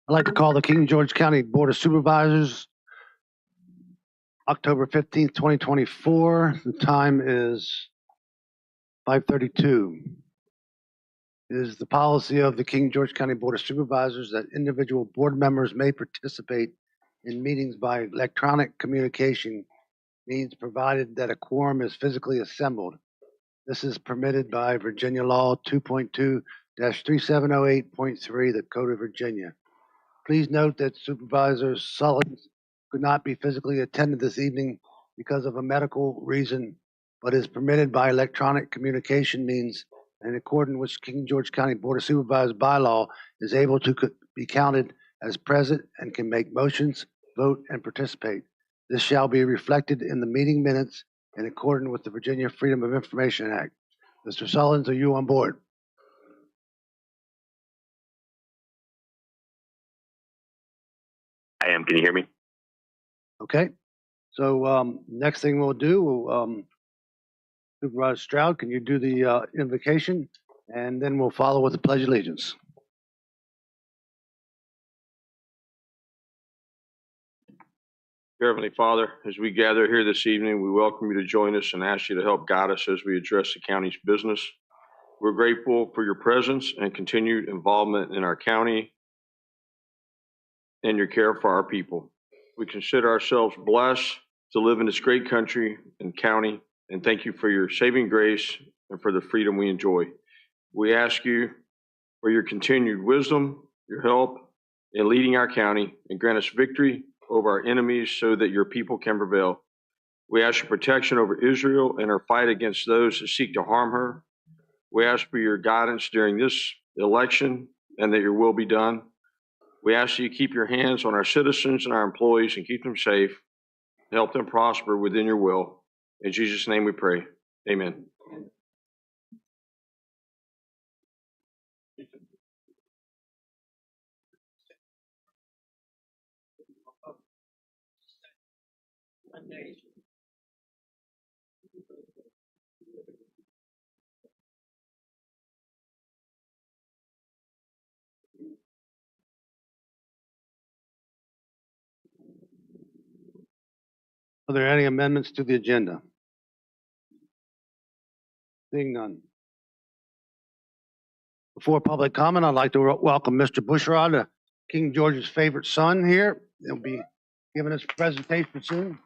I'd like to call the King George County Board of Supervisors, October 15th, 2024. The time is 5:32. It is the policy of the King George County Board of Supervisors that individual board members may participate in meetings by electronic communication means, provided that a quorum is physically assembled. This is permitted by Virginia Law 2.2-3708.3, the Code of Virginia. Please note that Supervisor Sullins could not be physically attended this evening because of a medical reason, but is permitted by electronic communication means, in accordance with King George County Board of Supervisors bylaw, is able to be counted as present and can make motions, vote, and participate. This shall be reflected in the meeting minutes in accordance with the Virginia Freedom of Information Act. Mr. Sullins, are you on board? I am. Can you hear me? Okay. So next thing we'll do, Supervisor Stroud, can you do the invocation? And then we'll follow with the Pledge of Allegiance. Dear Heavenly Father, as we gather here this evening, we welcome you to join us and ask you to help guide us as we address the county's business. We're grateful for your presence and continued involvement in our county and your care for our people. We consider ourselves blessed to live in this great country and county, and thank you for your saving grace and for the freedom we enjoy. We ask you for your continued wisdom, your help in leading our county, and grant us victory over our enemies so that your people can prevail. We ask your protection over Israel and our fight against those that seek to harm her. We ask for your guidance during this election and that your will be done. We ask that you keep your hands on our citizens and our employees and keep them safe, help them prosper within your will. In Jesus' name we pray. Amen. Are there any amendments to the agenda? Seeing none. Before public comment, I'd like to welcome Mr. Bushrod, King George's favorite son here. He'll be giving us a presentation soon.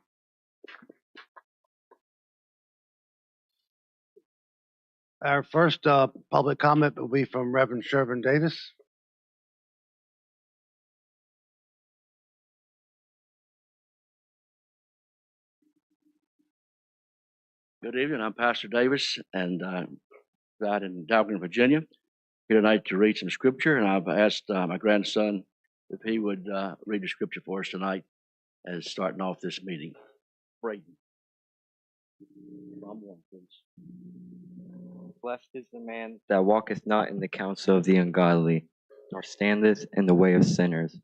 Our first public comment will be from Reverend Shervin Davis. Good evening. I'm Pastor Davis, and I reside in Dalton, Virginia. Here tonight to read some scripture, and I've asked my grandson if he would read the scripture for us tonight as starting off this meeting. Braden. Mom, one, please. Blessed is the man that walketh not in the counsel of the ungodly, nor standeth in the way of sinners,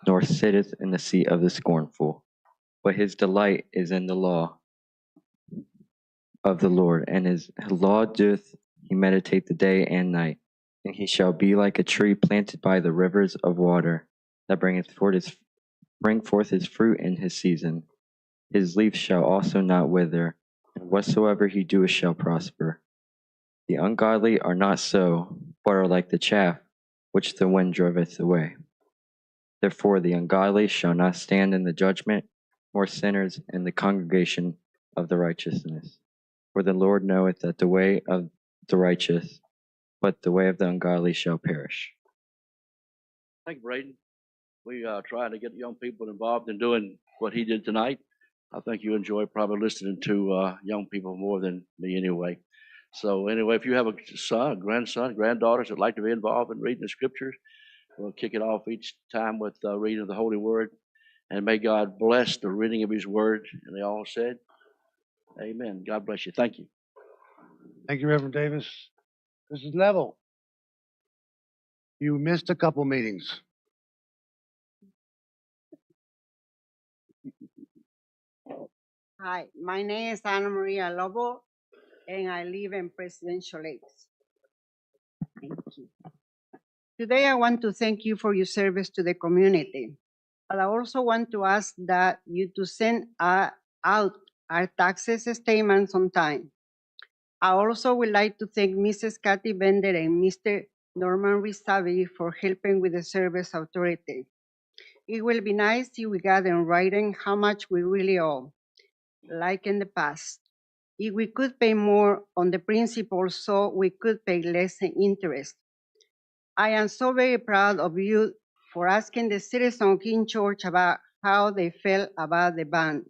nor sitteth in the seat of the scornful. But his delight is in the law of the Lord, and his law doth he meditate the day and night. And he shall be like a tree planted by the rivers of water, that bring forth his fruit in his season. His leaf shall also not wither, and whatsoever he doeth shall prosper. The ungodly are not so, but are like the chaff which the wind driveth away. Therefore the ungodly shall not stand in the judgment, nor sinners in the congregation of the righteousness. For the Lord knoweth that the way of the righteous, but the way of the ungodly shall perish. Thank you, Braden. We try to get young people involved in doing what he did tonight. I think you enjoy probably listening to young people more than me anyway. So anyway, if you have a son, grandson, granddaughters that like to be involved in reading the scriptures, we'll kick it off each time with reading of the Holy Word. And may God bless the reading of his word. And they all said, amen. God bless you. Thank you. Thank you, Reverend Davis. This is Neville. You missed a couple meetings. Hi, my name is Ana Maria Lobo, and I live in Presidential Lakes. Thank you. Today, I want to thank you for your service to the community. But I also want to ask that you to send out our taxes statements on time. I also would like to thank Mrs. Kathy Bender and Mr. Norman Risavi for helping with the service authority. It will be nice if we got in writing how much we really owe, like in the past. If we could pay more on the principal, so we could pay less in interest. I am so very proud of you for asking the citizens of King George about how they felt about the bond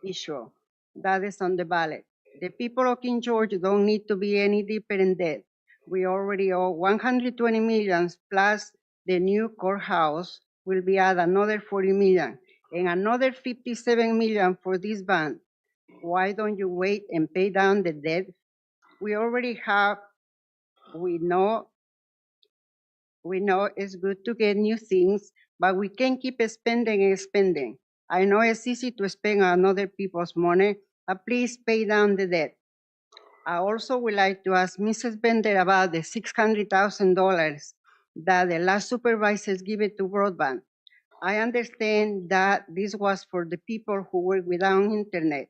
issue. That is on the ballot. The people of King George don't need to be any deeper in debt. We already owe 120 million plus the new courthouse will be at another 40 million and another 57 million for this bond. Why don't you wait and pay down the debt? We already have, we know it's good to get new things, but we can't keep spending and spending. I know it's easy to spend on other people's money, but please pay down the debt. I also would like to ask Mrs. Bender about the $600,000 that the last supervisors give it to broadband. I understand that this was for the people who work without internet.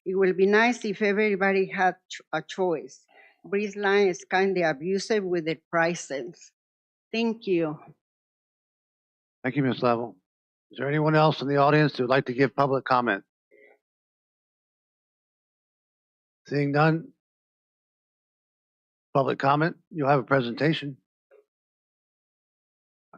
It will be nice if everybody had a choice. Breezeline is kind of abusive with the prices. Thank you. Thank you, Ms. Level. Is there anyone else in the audience who would like to give public comment? Seeing none, public comment, you'll have a presentation.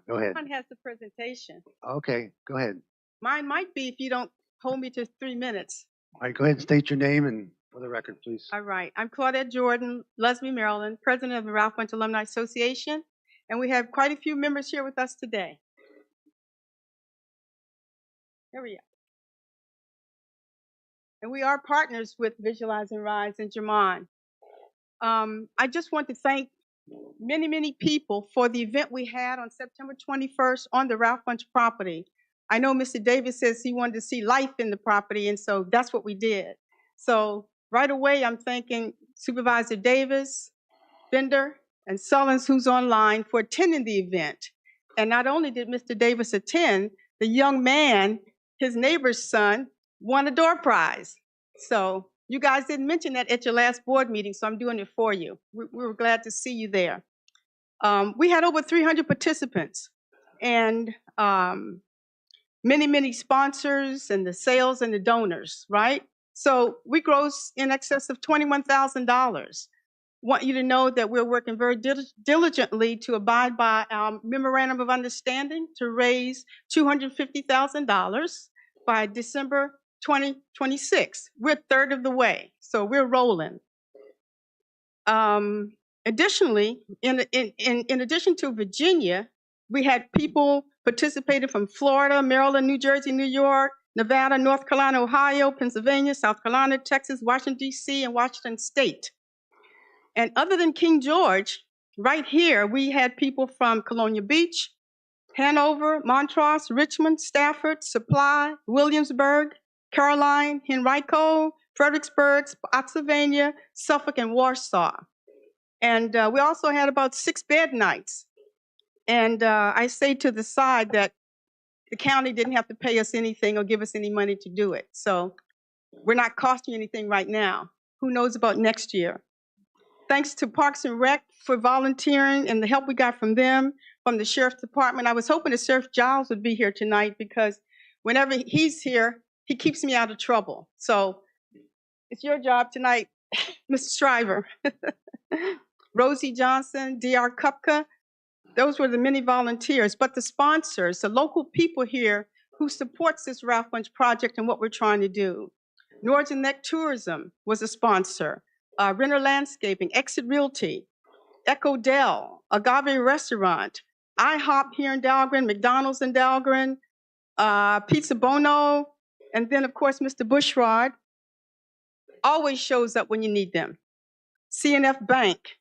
Go ahead. One has the presentation. Okay, go ahead. Mine might be if you don't hold me to 3 minutes. All right, go ahead and state your name and for the record, please. All right. I'm Claudette Jordan, Leslie, Maryland, president of the Ralph Bunche Alumni Association, and we have quite a few members here with us today. Here we are. And we are partners with Visualize and Rise and Jamon. I just want to thank many, many people for the event we had on September 21st on the Ralph Bunche property. I know Mr. Davis says he wanted to see life in the property, and so that's what we did. So right away, I'm thanking Supervisor Davis, Bender, and Sullins, who's online, for attending the event. And not only did Mr. Davis attend, the young man, his neighbor's son, won a door prize. So you guys didn't mention that at your last board meeting, so I'm doing it for you. We were glad to see you there. We had over 300 participants and many, many sponsors and the sales and the donors, right? So we grossed in excess of $21,000. Want you to know that we're working very diligently to abide by our memorandum of understanding to raise $250,000 by December 2026. We're a third of the way, so we're rolling. Additionally, in addition to Virginia, we had people participating from Florida, Maryland, New Jersey, New York, Nevada, North Carolina, Ohio, Pennsylvania, South Carolina, Texas, Washington, D.C., and Washington State. And other than King George, right here, we had people from Colonial Beach, Hanover, Montrose, Richmond, Stafford, Supply, Williamsburg, Caroline, Henrico, Fredericksburg, Spotsylvania, Suffolk, and Warsaw. And we also had about 6 bed nights. And I say to the side that the county didn't have to pay us anything or give us any money to do it. So we're not costing anything right now. Who knows about next year? Thanks to Parks and Rec for volunteering and the help we got from them, from the Sheriff's Department. I was hoping that Sheriff Giles would be here tonight because whenever he's here, he keeps me out of trouble. So it's your job tonight, Mr. Shriver. Rosie Johnson, D.R. Kupka, those were the many volunteers. But the sponsors, the local people here who supports this Ralph Bunche project and what we're trying to do. Nords and Neck Tourism was a sponsor. Renner Landscaping, Exit Realty, Echo Dell, Agave Restaurant, IHOP here in Dahlgren, McDonald's in Dahlgren, Pizza Bono, and then, of course, Mr. Bushrod always shows up when you need them. CNF Bank.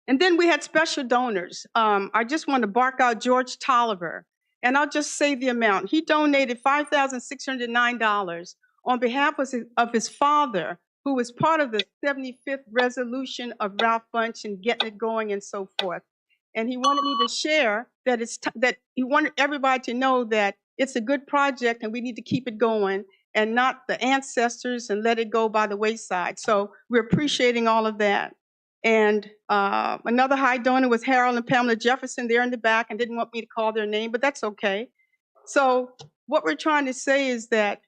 And then we had special donors. I just want to bark out George Tolliver, and I'll just say the amount. He donated $5,609 on behalf of his father, who was part of the 75th resolution of Ralph Bunche and getting it going and so forth. and he wanted me to share that that he wanted everybody to know that it's a good project and we need to keep it going and not the ancestors and let it go by the wayside. So we're appreciating all of that. And another high donor was Harold and Pamela Jefferson. They're in the back and didn't want me to call their name, but that's okay. So what we're trying to say is that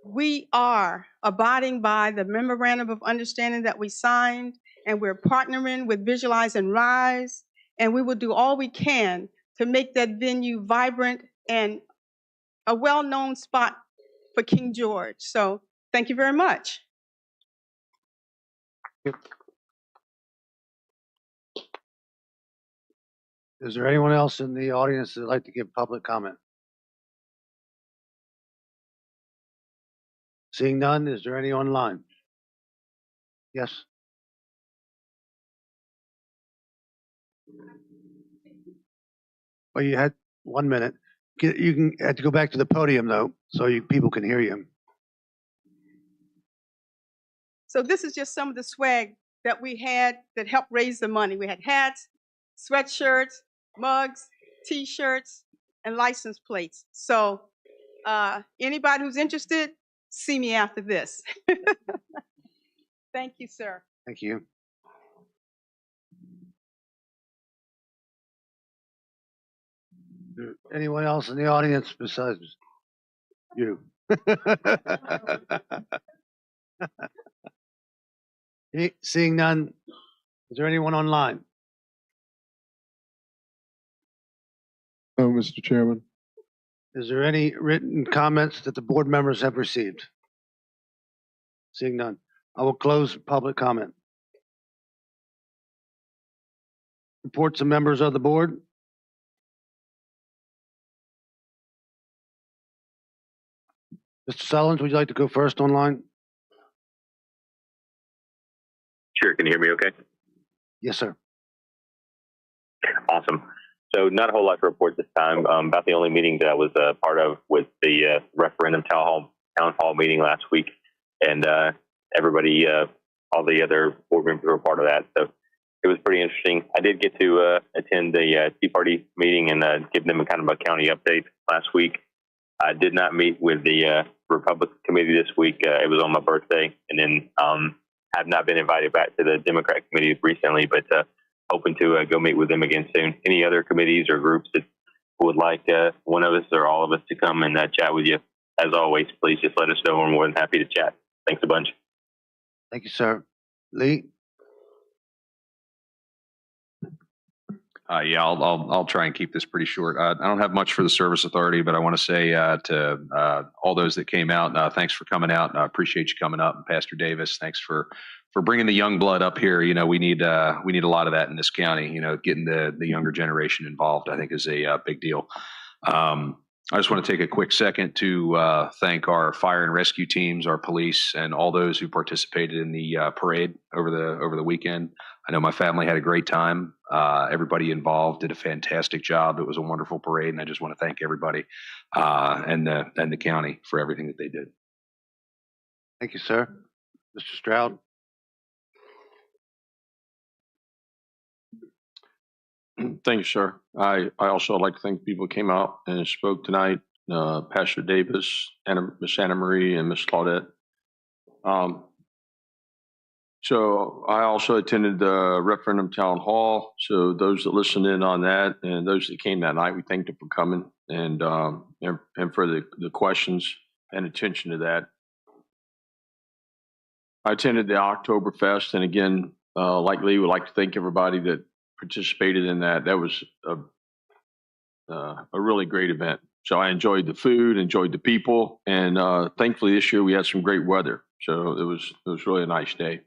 we are abiding by the memorandum of understanding that we signed, and we're partnering with Visualize and Rise, and we will do all we can to make that venue vibrant and a well-known spot for King George. So thank you very much. Is there anyone else in the audience that would like to give public comment? Seeing none, is there any online? Yes. Well, you had 1 minute. You can have to go back to the podium though, so people can hear you. So this is just some of the swag that we had that helped raise the money. We had hats, sweatshirts, mugs, T-shirts, and license plates. So anybody who's interested, see me after this. Thank you, sir. Thank you. Anyone else in the audience besides you? Seeing none, is there anyone online? No, Mr. Chairman. Is there any written comments that the board members have received? Seeing none, I will close public comment. Reports of members of the board. Mr. Sullins, would you like to go first online? Sure. Can you hear me okay? Yes, sir. Awesome. So not a whole lot to report this time. About the only meeting that I was a part of was the referendum town hall meeting last week. And everybody, all the other board members were a part of that. So it was pretty interesting. I did get to attend the Tea Party meeting and give them a kind of a county update last week. I did not meet with the Republican committee this week. It was on my birthday. And then have not been invited back to the Democrat committee recently, but hoping to go meet with them again soon. Any other committees or groups that would like one of us or all of us to come and chat with you, as always, please just let us know. We're more than happy to chat. Thanks a bunch. Thank you, sir. Lee? Yeah, I'll try and keep this pretty short. I don't have much for the Service Authority, but I want to say to all those that came out, thanks for coming out. I appreciate you coming up. And Pastor Davis, thanks for bringing the young blood up here. You know, we need a lot of that in this county. You know, getting the younger generation involved, I think, is a big deal. I just want to take a quick second to thank our fire and rescue teams, our police, and all those who participated in the parade over the weekend. I know my family had a great time. Everybody involved did a fantastic job. It was a wonderful parade, and I just want to thank everybody and the county for everything that they did. Thank you, sir. Mr. Stroud? Thank you, sir. I also like to thank people who came out and spoke tonight, Pastor Davis, Miss Anna Marie, and Miss Claudette. So I also attended the referendum town hall. So those that listened in on that and those that came that night, we thank them for coming and for the questions and attention to that. I attended the Oktoberfest, and again, like Lee, would like to thank everybody that participated in that. That was a really great event. So I enjoyed the food, enjoyed the people, and thankfully this year we had some great weather. So it was really a nice day.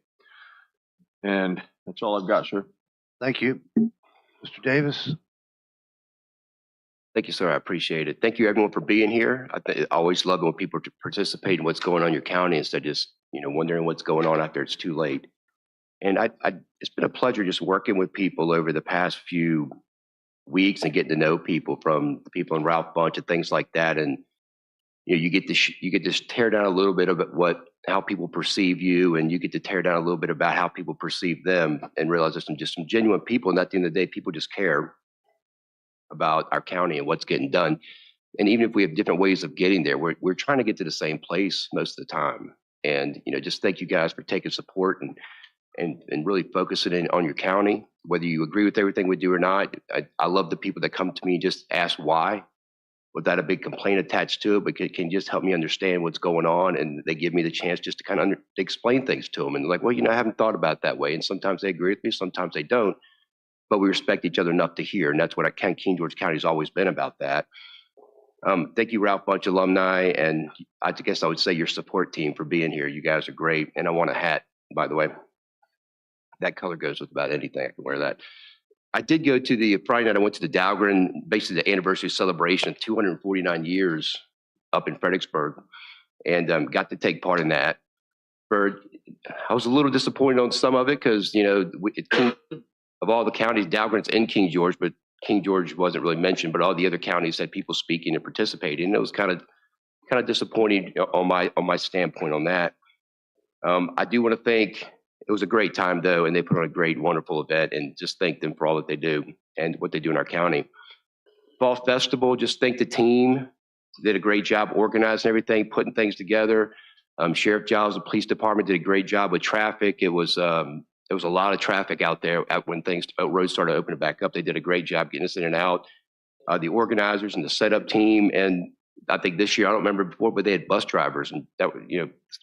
And that's all I've got, sir. Thank you. Mr. Davis? Thank you, sir. I appreciate it. Thank you, everyone, for being here. I always love it when people participate in what's going on in your county instead of just, wondering what's going on out there. It's too late. And it's been a pleasure just working with people over the past few weeks and getting to know people, from the people in Ralph Bunch and things like that. And you get to tear down a little bit of how people perceive you, and you get to tear down a little bit about how people perceive them, and realize there's some genuine people. And at the end of the day, people just care about our county and what's getting done. And even if we have different ways of getting there, we're trying to get to the same place most of the time. And, just thank you guys for taking support and really focusing in on your county, whether you agree with everything we do or not. I love the people that come to me and just ask why without a big complaint attached to it, but can just help me understand what's going on. And they give me the chance just to kind of explain things to them. And like, well, I haven't thought about it that way. And sometimes they agree with me, sometimes they don't, but we respect each other enough to hear. And that's what King George County has always been about that. Thank you, Ralph Bunch alumni. And I guess I would say your support team for being here. You guys are great. And I want a hat, by the way. That color goes with about anything. I can wear that. I did go to the Friday night. I went to the Dahlgren, basically the anniversary celebration of 249 years up in Fredericksburg, and got to take part in that. I was a little disappointed on some of it because of all the counties, Dahlgren's in King George, but King George wasn't really mentioned. But all the other counties had people speaking and participating. And it was kind of disappointing on my standpoint on that. I do want to thank. It was a great time, though, and they put on a great, wonderful event, and just thank them for all that they do and what they do in our county. Fall Festival, just thank the team. Did a great job organizing everything, putting things together. Sheriff Giles, the police department did a great job with traffic. There was a lot of traffic out there when roads started opening back up. They did a great job getting us in and out. The organizers and the setup team, and I think this year, I don't remember before, but they had bus drivers and that,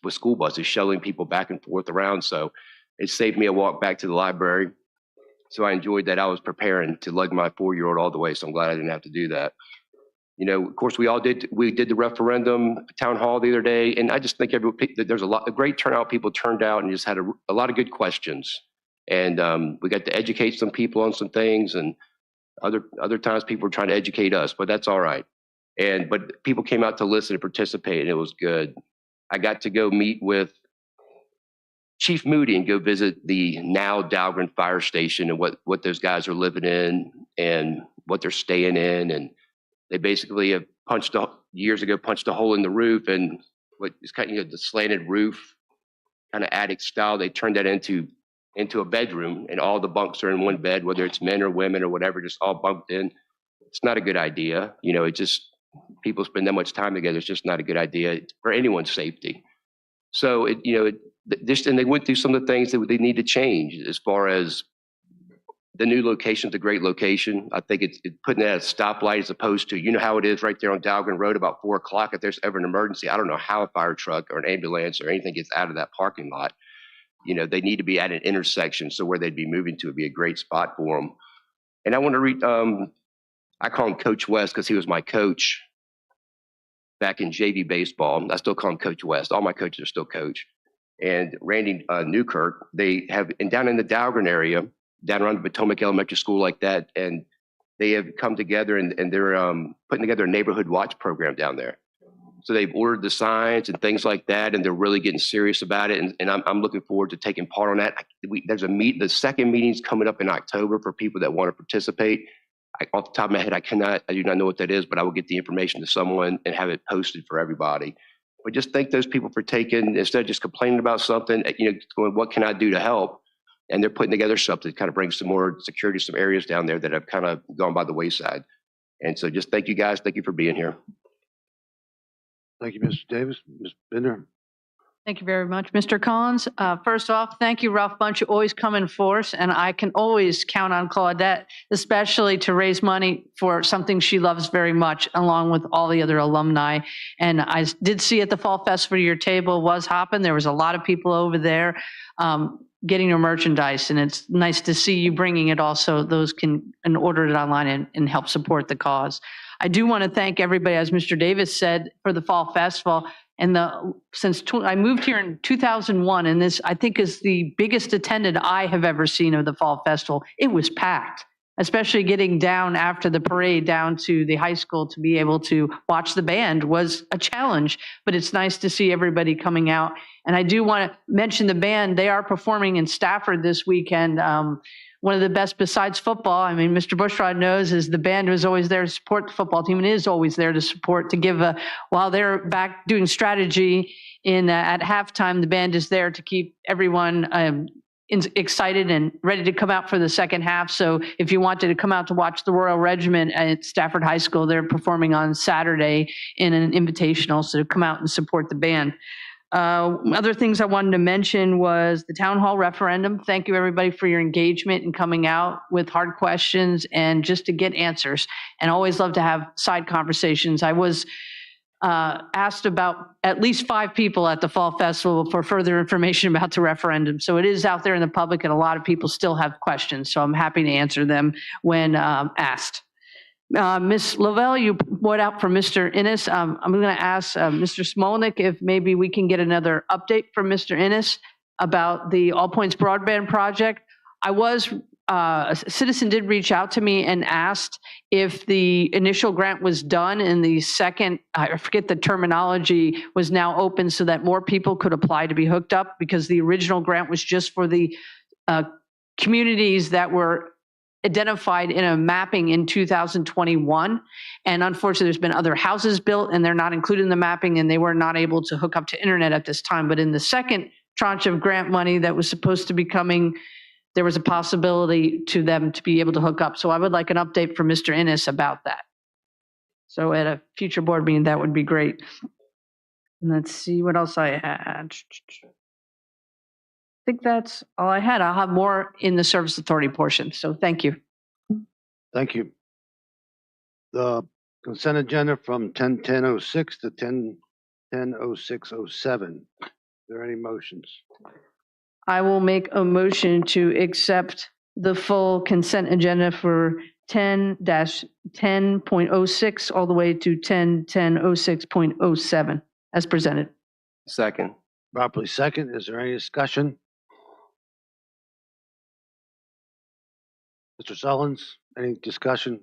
with school buses shuttling people back and forth around. So it saved me a walk back to the library. So I enjoyed that. I was preparing to lug my 4-year-old all the way. So I'm glad I didn't have to do that. Of course, we did the referendum town hall the other day. And I just think there's a great turnout. People turned out and just had a lot of good questions. And we got to educate some people on some things, and other times people were trying to educate us, but that's all right. But people came out to listen and participate, and it was good. I got to go meet with Chief Moody and go visit the now Dahlgren Fire Station and what those guys are living in and what they're staying in. And they basically have years ago punched a hole in the roof, and what is kind of the slanted roof, kind of attic style. They turned that into a bedroom, and all the bunks are in one bed, whether it's men or women or whatever, just all bunked in. It's not a good idea. People spend that much time together. It's just not a good idea for anyone's safety. So and they went through some of the things that they need to change as far as the new location. It's a great location. I think it's putting that at a stoplight as opposed to, how it is right there on Dahlgren Road about 4 o'clock. If there's ever an emergency, I don't know how a fire truck or an ambulance or anything gets out of that parking lot. They need to be at an intersection. So where they'd be moving to would be a great spot for them. And I want to read, I call him Coach West because he was my coach back in JV baseball. I still call him Coach West. All my coaches are still coach. And Randy Newkirk, they have, and down in the Dahlgren area, down around the Potomac Elementary School like that, and they have come together and they're putting together a neighborhood watch program down there. So they've ordered the signs and things like that, and they're really getting serious about it. And I'm looking forward to taking part on that. There's the second meeting's coming up in October for people that want to participate. Off the top of my head, I do not know what that is, but I will get the information to someone and have it posted for everybody. But just thank those people for taking, instead of just complaining about something, going, what can I do to help? And they're putting together something to kind of bring some more security to some areas down there that have kind of gone by the wayside. And so just thank you guys. Thank you for being here. Thank you, Mr. Davis. Ms. Bender. Thank you very much, Mr. Collins. First off, thank you, Ralph Bunch. You always come in force, and I can always count on Claudette, especially to raise money for something she loves very much, along with all the other alumni. And I did see at the Fall Festival, your table was hopping. There was a lot of people over there getting your merchandise, and it's nice to see you bringing it also. Those can order it online and help support the cause. I do want to thank everybody, as Mr. Davis said, for the Fall Festival. And I moved here in 2001, and this, I think, is the biggest attended I have ever seen of the Fall Festival. It was packed, especially getting down after the parade down to the high school to be able to watch the band was a challenge, but it's nice to see everybody coming out. And I do want to mention the band. They are performing in Stafford this weekend. One of the best besides football, I mean, Mr. Bushrod knows, is the band was always there to support the football team and is always there to support, to give while they're back doing strategy at halftime, the band is there to keep everyone excited and ready to come out for the second half. So if you wanted to come out to watch the Royal Regiment at Stafford High School, they're performing on Saturday in an invitational. So come out and support the band. Other things I wanted to mention was the town hall referendum. Thank you everybody for your engagement and coming out with hard questions and just to get answers. And always love to have side conversations. I was asked about at least 5 people at the Fall Festival for further information about the referendum. So it is out there in the public and a lot of people still have questions. So I'm happy to answer them when asked. Ms. Lavelle, you brought out for Mr. Innes. I'm going to ask Mr. Smolnik if maybe we can get another update from Mr. Innes about the All Points Broadband Project. A citizen did reach out to me and asked if the initial grant was done and the second, I forget the terminology, was now open so that more people could apply to be hooked up, because the original grant was just for the communities that were identified in a mapping in 2021. And unfortunately, there's been other houses built and they're not included in the mapping and they were not able to hook up to internet at this time. But in the second tranche of grant money that was supposed to be coming, there was a possibility to them to be able to hook up. So I would like an update from Mr. Innes about that. So at a future board meeting, that would be great. And let's see what else I had. I think that's all I had. I'll have more in the service authority portion. So thank you. Thank you. The consent agenda from 10:10:06 to 10:10:06:07. Are there any motions? I will make a motion to accept the full consent agenda for 10-10.06 all the way to 10:10:06.07 as presented. Second. Properly second. Is there any discussion? Mr. Sullins, any discussion?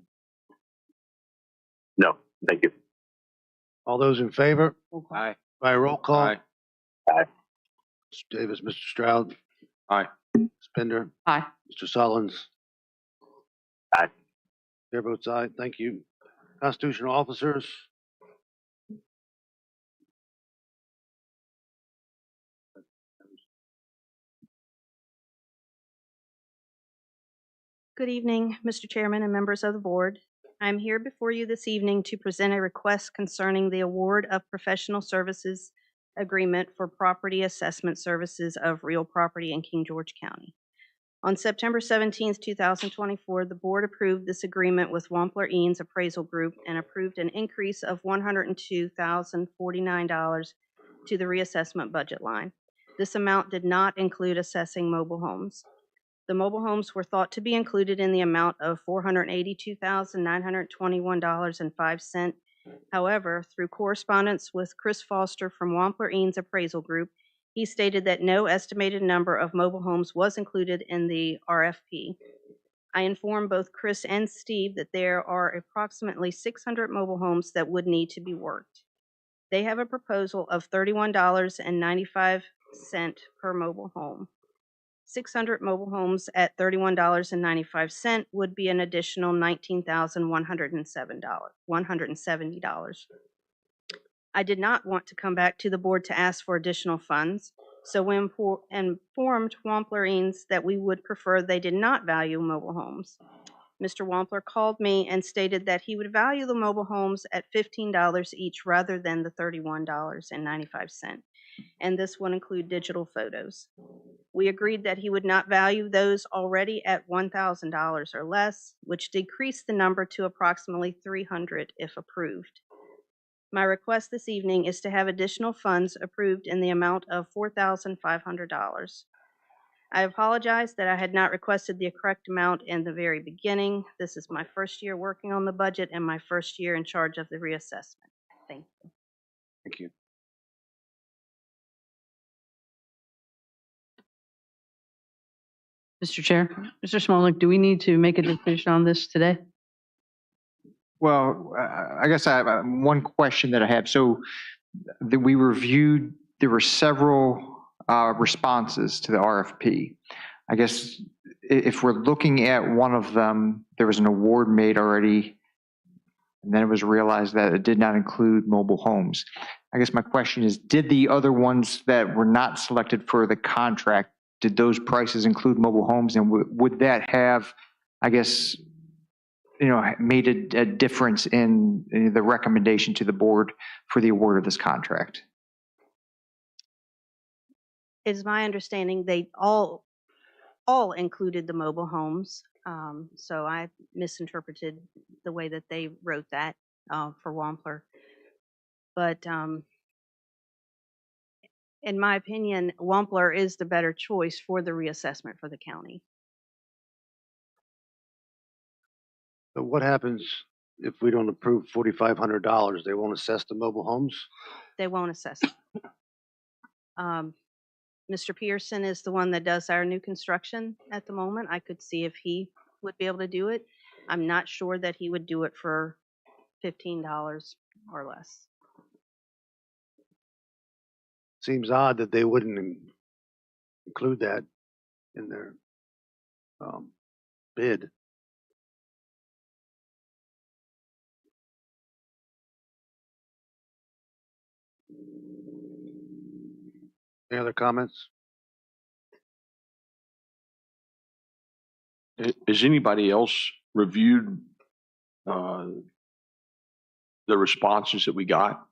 No, thank you. All those in favor? Aye. By roll call? Aye. Aye. Mr. Davis, Mr. Stroud? Aye. Spender? Aye. Mr. Sullins? Aye. Chair votes aye. Thank you. Constitutional officers? Good evening, Mr. Chairman and members of the board. I'm here before you this evening to present a request concerning the award of professional services agreement for property assessment services of real property in King George County. On September 17th, 2024, the board approved this agreement with Wampler Eanes Appraisal Group and approved an increase of $102,049 to the reassessment budget line. This amount did not include assessing mobile homes. The mobile homes were thought to be included in the amount of $482,921.05. However, through correspondence with Chris Foster from Wampler Eanes Appraisal Group, he stated that no estimated number of mobile homes was included in the RFP. I informed both Chris and Steve that there are approximately 600 mobile homes that would need to be worked. They have a proposal of $31.95 per mobile home. 600 mobile homes at $31.95 would be an additional $19,170. I did not want to come back to the board to ask for additional funds, so we informed Wampler Eanes that we would prefer they did not value mobile homes. Mr. Wampler called me and stated that he would value the mobile homes at $15 each rather than the $31.95, and this would include digital photos. We agreed that he would not value those already at $1,000 or less, which decreased the number to approximately $300 if approved. My request this evening is to have additional funds approved in the amount of $4,500. I apologize that I had not requested the correct amount in the very beginning. This is my first year working on the budget and my first year in charge of the reassessment. Thank you. Thank you. Mr. Chair, Mr. Smolnik, do we need to make a decision on this today? Well, I guess I have one question that I have. So we reviewed, there were several responses to the RFP. I guess if we're looking at one of them, there was an award made already, and then it was realized that it did not include mobile homes. I guess my question is, did the other ones that were not selected for the contract, did those prices include mobile homes? And would that have, I guess, made a difference in the recommendation to the board for the award of this contract? It's my understanding they all included the mobile homes. So I misinterpreted the way that they wrote that for Wampler. But in my opinion, Wampler is the better choice for the reassessment for the county. But what happens if we don't approve $4,500? They won't assess the mobile homes? They won't assess it. Mr. Pearson is the one that does our new construction at the moment. I could see if he would be able to do it. I'm not sure that he would do it for $15 or less. Seems odd that they wouldn't include that in their bid. Any other comments? Has anybody else reviewed the responses that we got?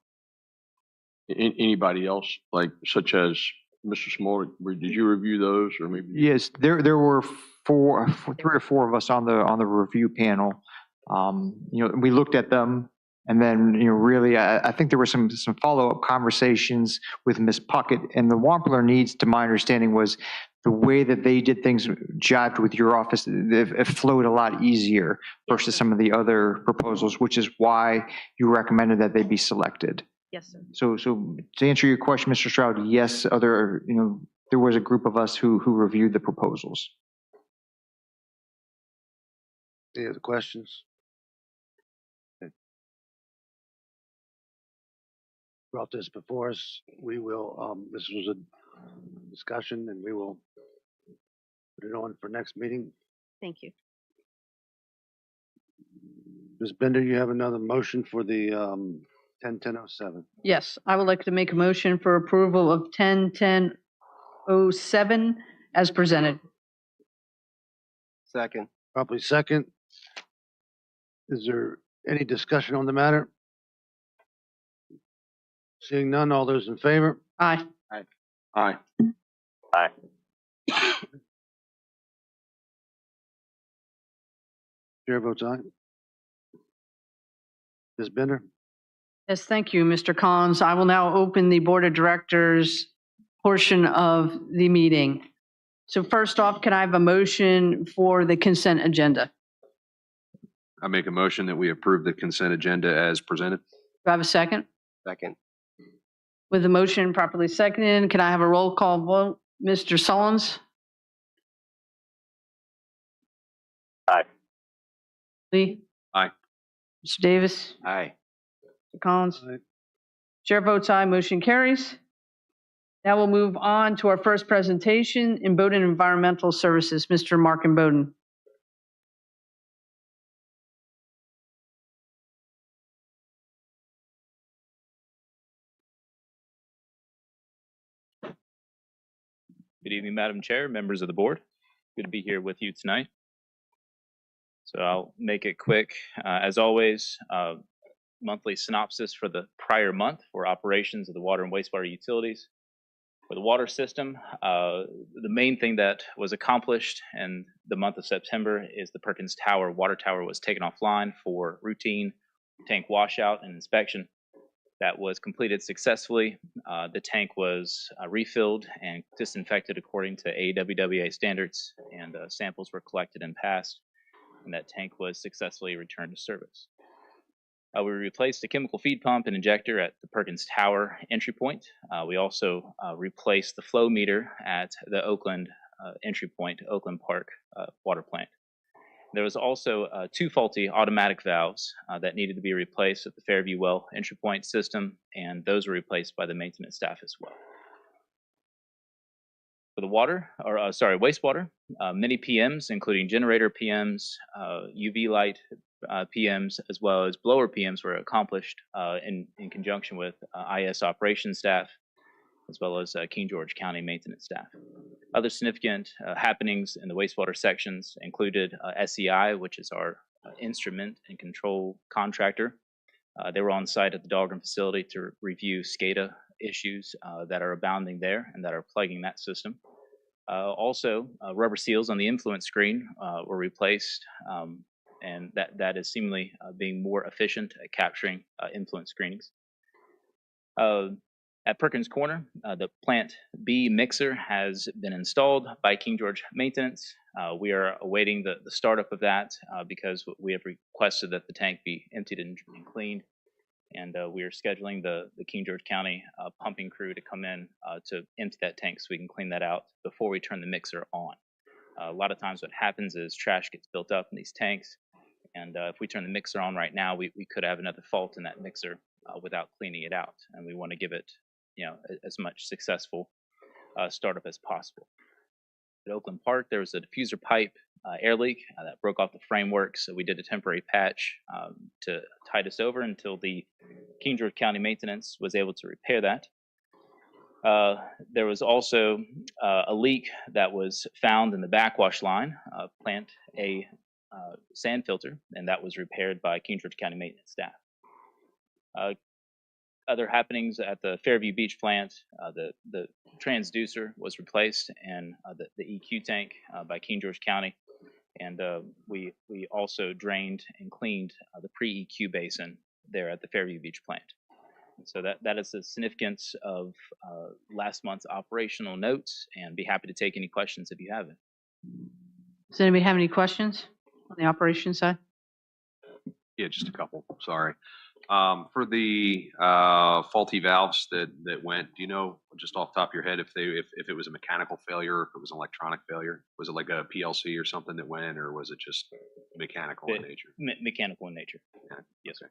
Anybody else, like such as Mr. Smolder? Did you review those, or maybe? Yes, there were three or four of us on the review panel. We looked at them, and then really, I think there were some follow-up conversations with Ms. Puckett, and the Wampler needs, to my understanding, was the way that they did things jived with your office. It flowed a lot easier versus some of the other proposals, which is why you recommended that they be selected. Yes, sir. So to answer your question, Mr. Stroud, yes, there was a group of us who reviewed the proposals. Any other questions? Okay. Brought this before us. We will, this was a discussion, and we will put it on for next meeting. Thank you. Ms. Bender, you have another motion for the 10-10-07. Yes, I would like to make a motion for approval of 10-10-07 as presented. Second. Properly second. Is there any discussion on the matter? Seeing none, all those in favor? Aye. Aye. Aye. Chair votes aye. Ms. Bender? Yes, thank you, Mr. Collins. I will now open the Board of Directors portion of the meeting. So first off, can I have a motion for the consent agenda? I make a motion that we approve the consent agenda as presented. Do I have a second? Second. With the motion properly seconded, can I have a roll call vote? Mr. Sullins? Aye. Lee? Aye. Mr. Davis? Aye. Mr. Collins? Aye. Chair votes aye, motion carries. Now we'll move on to our first presentation in Bowdoin Environmental Services, Mr. Mark Bowdoin. Good evening, Madam Chair, members of the board. Good to be here with you tonight. So I'll make it quick. As always, monthly synopsis for the prior month for operations of the water and wastewater utilities. For the water system, the main thing that was accomplished in the month of September is the Perkins Tower water tower was taken offline for routine tank washout and inspection. That was completed successfully. The tank was refilled and disinfected according to AWWA standards, and samples were collected and passed, and that tank was successfully returned to service. We replaced a chemical feed pump and injector at the Perkins Tower entry point. We also replaced the flow meter at the Oakland entry point, Oakland Park water plant. There was also 2 faulty automatic valves that needed to be replaced at the Fairview Well entry point system, and those were replaced by the maintenance staff as well. For the wastewater, many PMs, including generator PMs, UV light PMs, as well as blower PMs were accomplished in conjunction with IS operations staff. as well as King George County maintenance staff. Other significant happenings in the wastewater sections included SEI, which is our instrument and control contractor. They were on site at the Dahlgren facility to review SCADA issues that are abounding there and that are plaguing that system. Also, rubber seals on the influence screen were replaced, and that is seemingly being more efficient at capturing influence screenings. At Perkins Corner, the Plant B mixer has been installed by King George Maintenance. We are awaiting the startup of that because we have requested that the tank be emptied and cleaned. And we are scheduling the King George County pumping crew to come in to empty that tank so we can clean that out before we turn the mixer on. A lot of times what happens is trash gets built up in these tanks, and if we turn the mixer on right now, we could have another fault in that mixer without cleaning it out, and we want to give it, you know, as much successful startup as possible. At Oakland Park, there was a diffuser pipe air leak that broke off the framework, so we did a temporary patch to tide us over until the King George County Maintenance was able to repair that. There was also a leak that was found in the backwash line, Plant A sand filter, and that was repaired by King George County Maintenance staff. Other happenings at the Fairview Beach plant, the transducer was replaced and the EQ tank by King George County, and we also drained and cleaned the pre-EQ basin there at the Fairview Beach plant. And so that is the significance of last month's operational notes, and be happy to take any questions if you have it. Does anybody have any questions on the operations side? Yeah, just a couple. Sorry. For the faulty valves that went, do you know just off the top of your head if it was a mechanical failure, or if it was an electronic failure? Was it like a PLC or something that went, or was it just mechanical in nature? Mechanical in nature. Yeah. Yes, sir.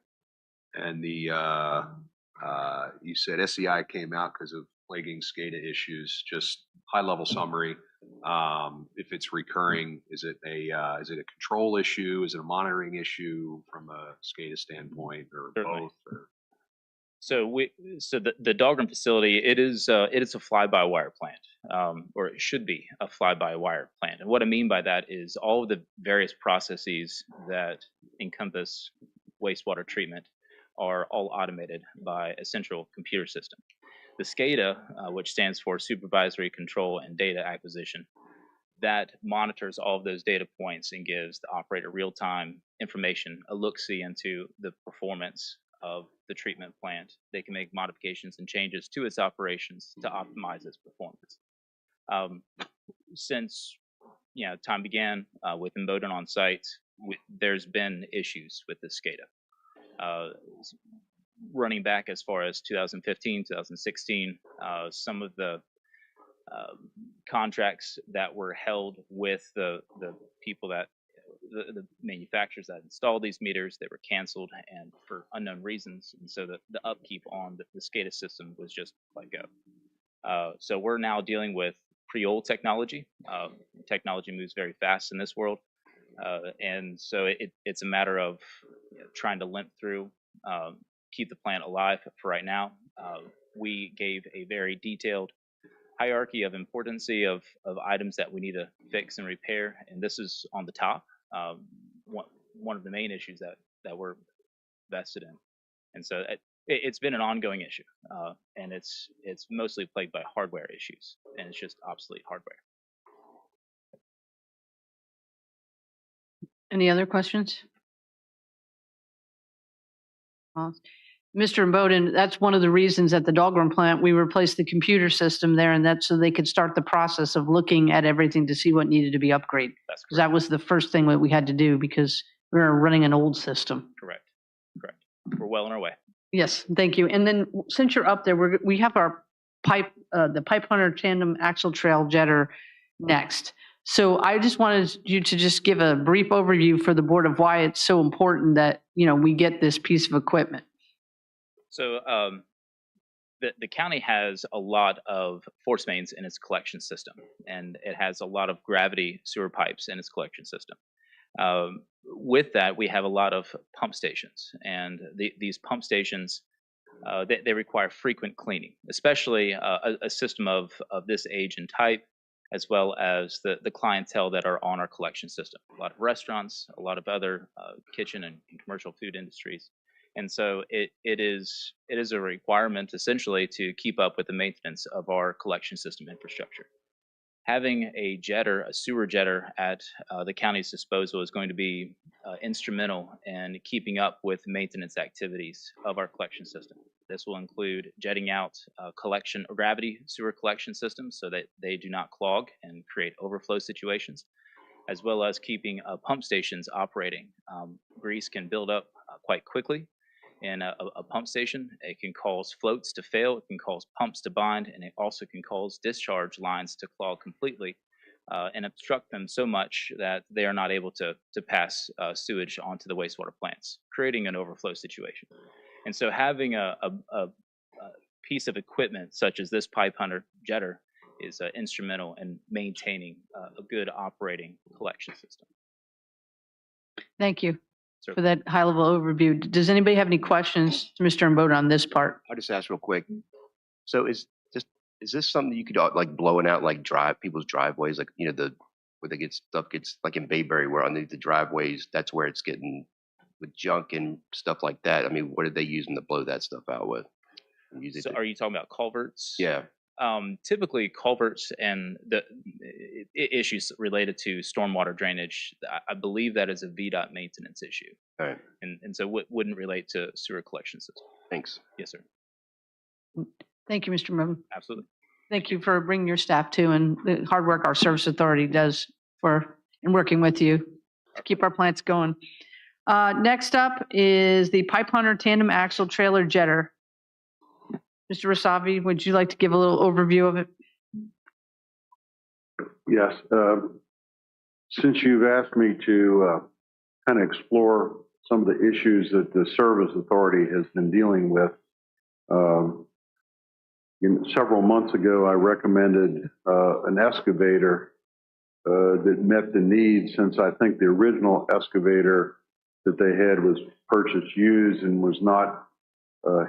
And the you said SEI came out because of plaguing SCADA issues. Just high level summary. If it's recurring, is it a control issue? Is it a monitoring issue from a SCADA standpoint, or Certainly. both? Or? So the Dahlgren facility, it is a fly-by-wire plant, or it should be a fly-by-wire plant. And what I mean by that is all of the various processes that encompass wastewater treatment are all automated by a central computer system. The SCADA, which stands for Supervisory Control and Data Acquisition, that monitors all of those data points and gives the operator real-time information, a look-see into the performance of the treatment plant. They can make modifications and changes to its operations to optimize its performance. Since time began with Bowden on site, there's been issues with the SCADA. Running back as far as 2015, 2016, some of the contracts that were held with the people that the manufacturers that installed these meters, they were canceled and for unknown reasons, and so the upkeep on the SCADA system was just let go. So we're now dealing with pre-old technology. Technology moves very fast in this world, and so it's a matter of trying to limp through, keep the plant alive for right now. We gave a very detailed hierarchy of importancy of items that we need to fix and repair, and this is on the top. One of the main issues that we're vested in, and so it's been an ongoing issue, and it's mostly plagued by hardware issues, and it's just obsolete hardware. Any other questions? Mr. Bowden, that's one of the reasons at the Dahlgren plant we replaced the computer system there, and that's so they could start the process of looking at everything to see what needed to be upgraded. Because that was the first thing that we had to do because we were running an old system. Correct. We're well on our way. Yes, thank you. And then since you're up there, we have our the Pipe Hunter tandem axle trail jetter next. So I just wanted you to just give a brief overview for the board of why it's so important that we get this piece of equipment. So the county has a lot of force mains in its collection system, and it has a lot of gravity sewer pipes in its collection system. With that, we have a lot of pump stations, and these pump stations they require frequent cleaning, especially a system of this age and type, as well as the clientele that are on our collection system. A lot of restaurants, a lot of other kitchen and commercial food industries. And so it is a requirement essentially to keep up with the maintenance of our collection system infrastructure. Having a jetter, a sewer jetter at the county's disposal is going to be instrumental in keeping up with maintenance activities of our collection system. This will include jetting out gravity sewer collection systems so that they do not clog and create overflow situations, as well as keeping pump stations operating. Grease can build up quite quickly in a pump station. It can cause floats to fail, it can cause pumps to bind, and it also can cause discharge lines to clog completely and obstruct them so much that they are not able to pass sewage onto the wastewater plants, creating an overflow situation. And so having a piece of equipment such as this pipe hunter jetter is instrumental in maintaining a good operating collection system. Thank you for that high-level overview. Does anybody have any questions to Mr. Mboda on this part? I'll just ask real quick. So is this something that you could like blowing out like people's driveways, like where they get stuff gets like in Bayberry, where underneath the driveways, that's where it's getting with junk and stuff like that. I mean, what are they using to blow that stuff out with? So are you talking about culverts? Yeah. Typically culverts and the issues related to stormwater drainage, I believe that is a VDOT maintenance issue. All right. And so wouldn't relate to sewer collection system. Thanks. Yes, sir. Thank you, Mr. Mboda. Absolutely. Thank you for bringing your staff too, and the hard work our service authority does in working with you to keep our plants going. Next up is the Pipe Hunter Tandem Axle Trailer Jetter. Mr. Rasavi, would you like to give a little overview of it? Yes. Since you've asked me to kind of explore some of the issues that the service authority has been dealing with, several months ago, I recommended an excavator that met the needs, since I think the original excavator that they had was purchased used and was not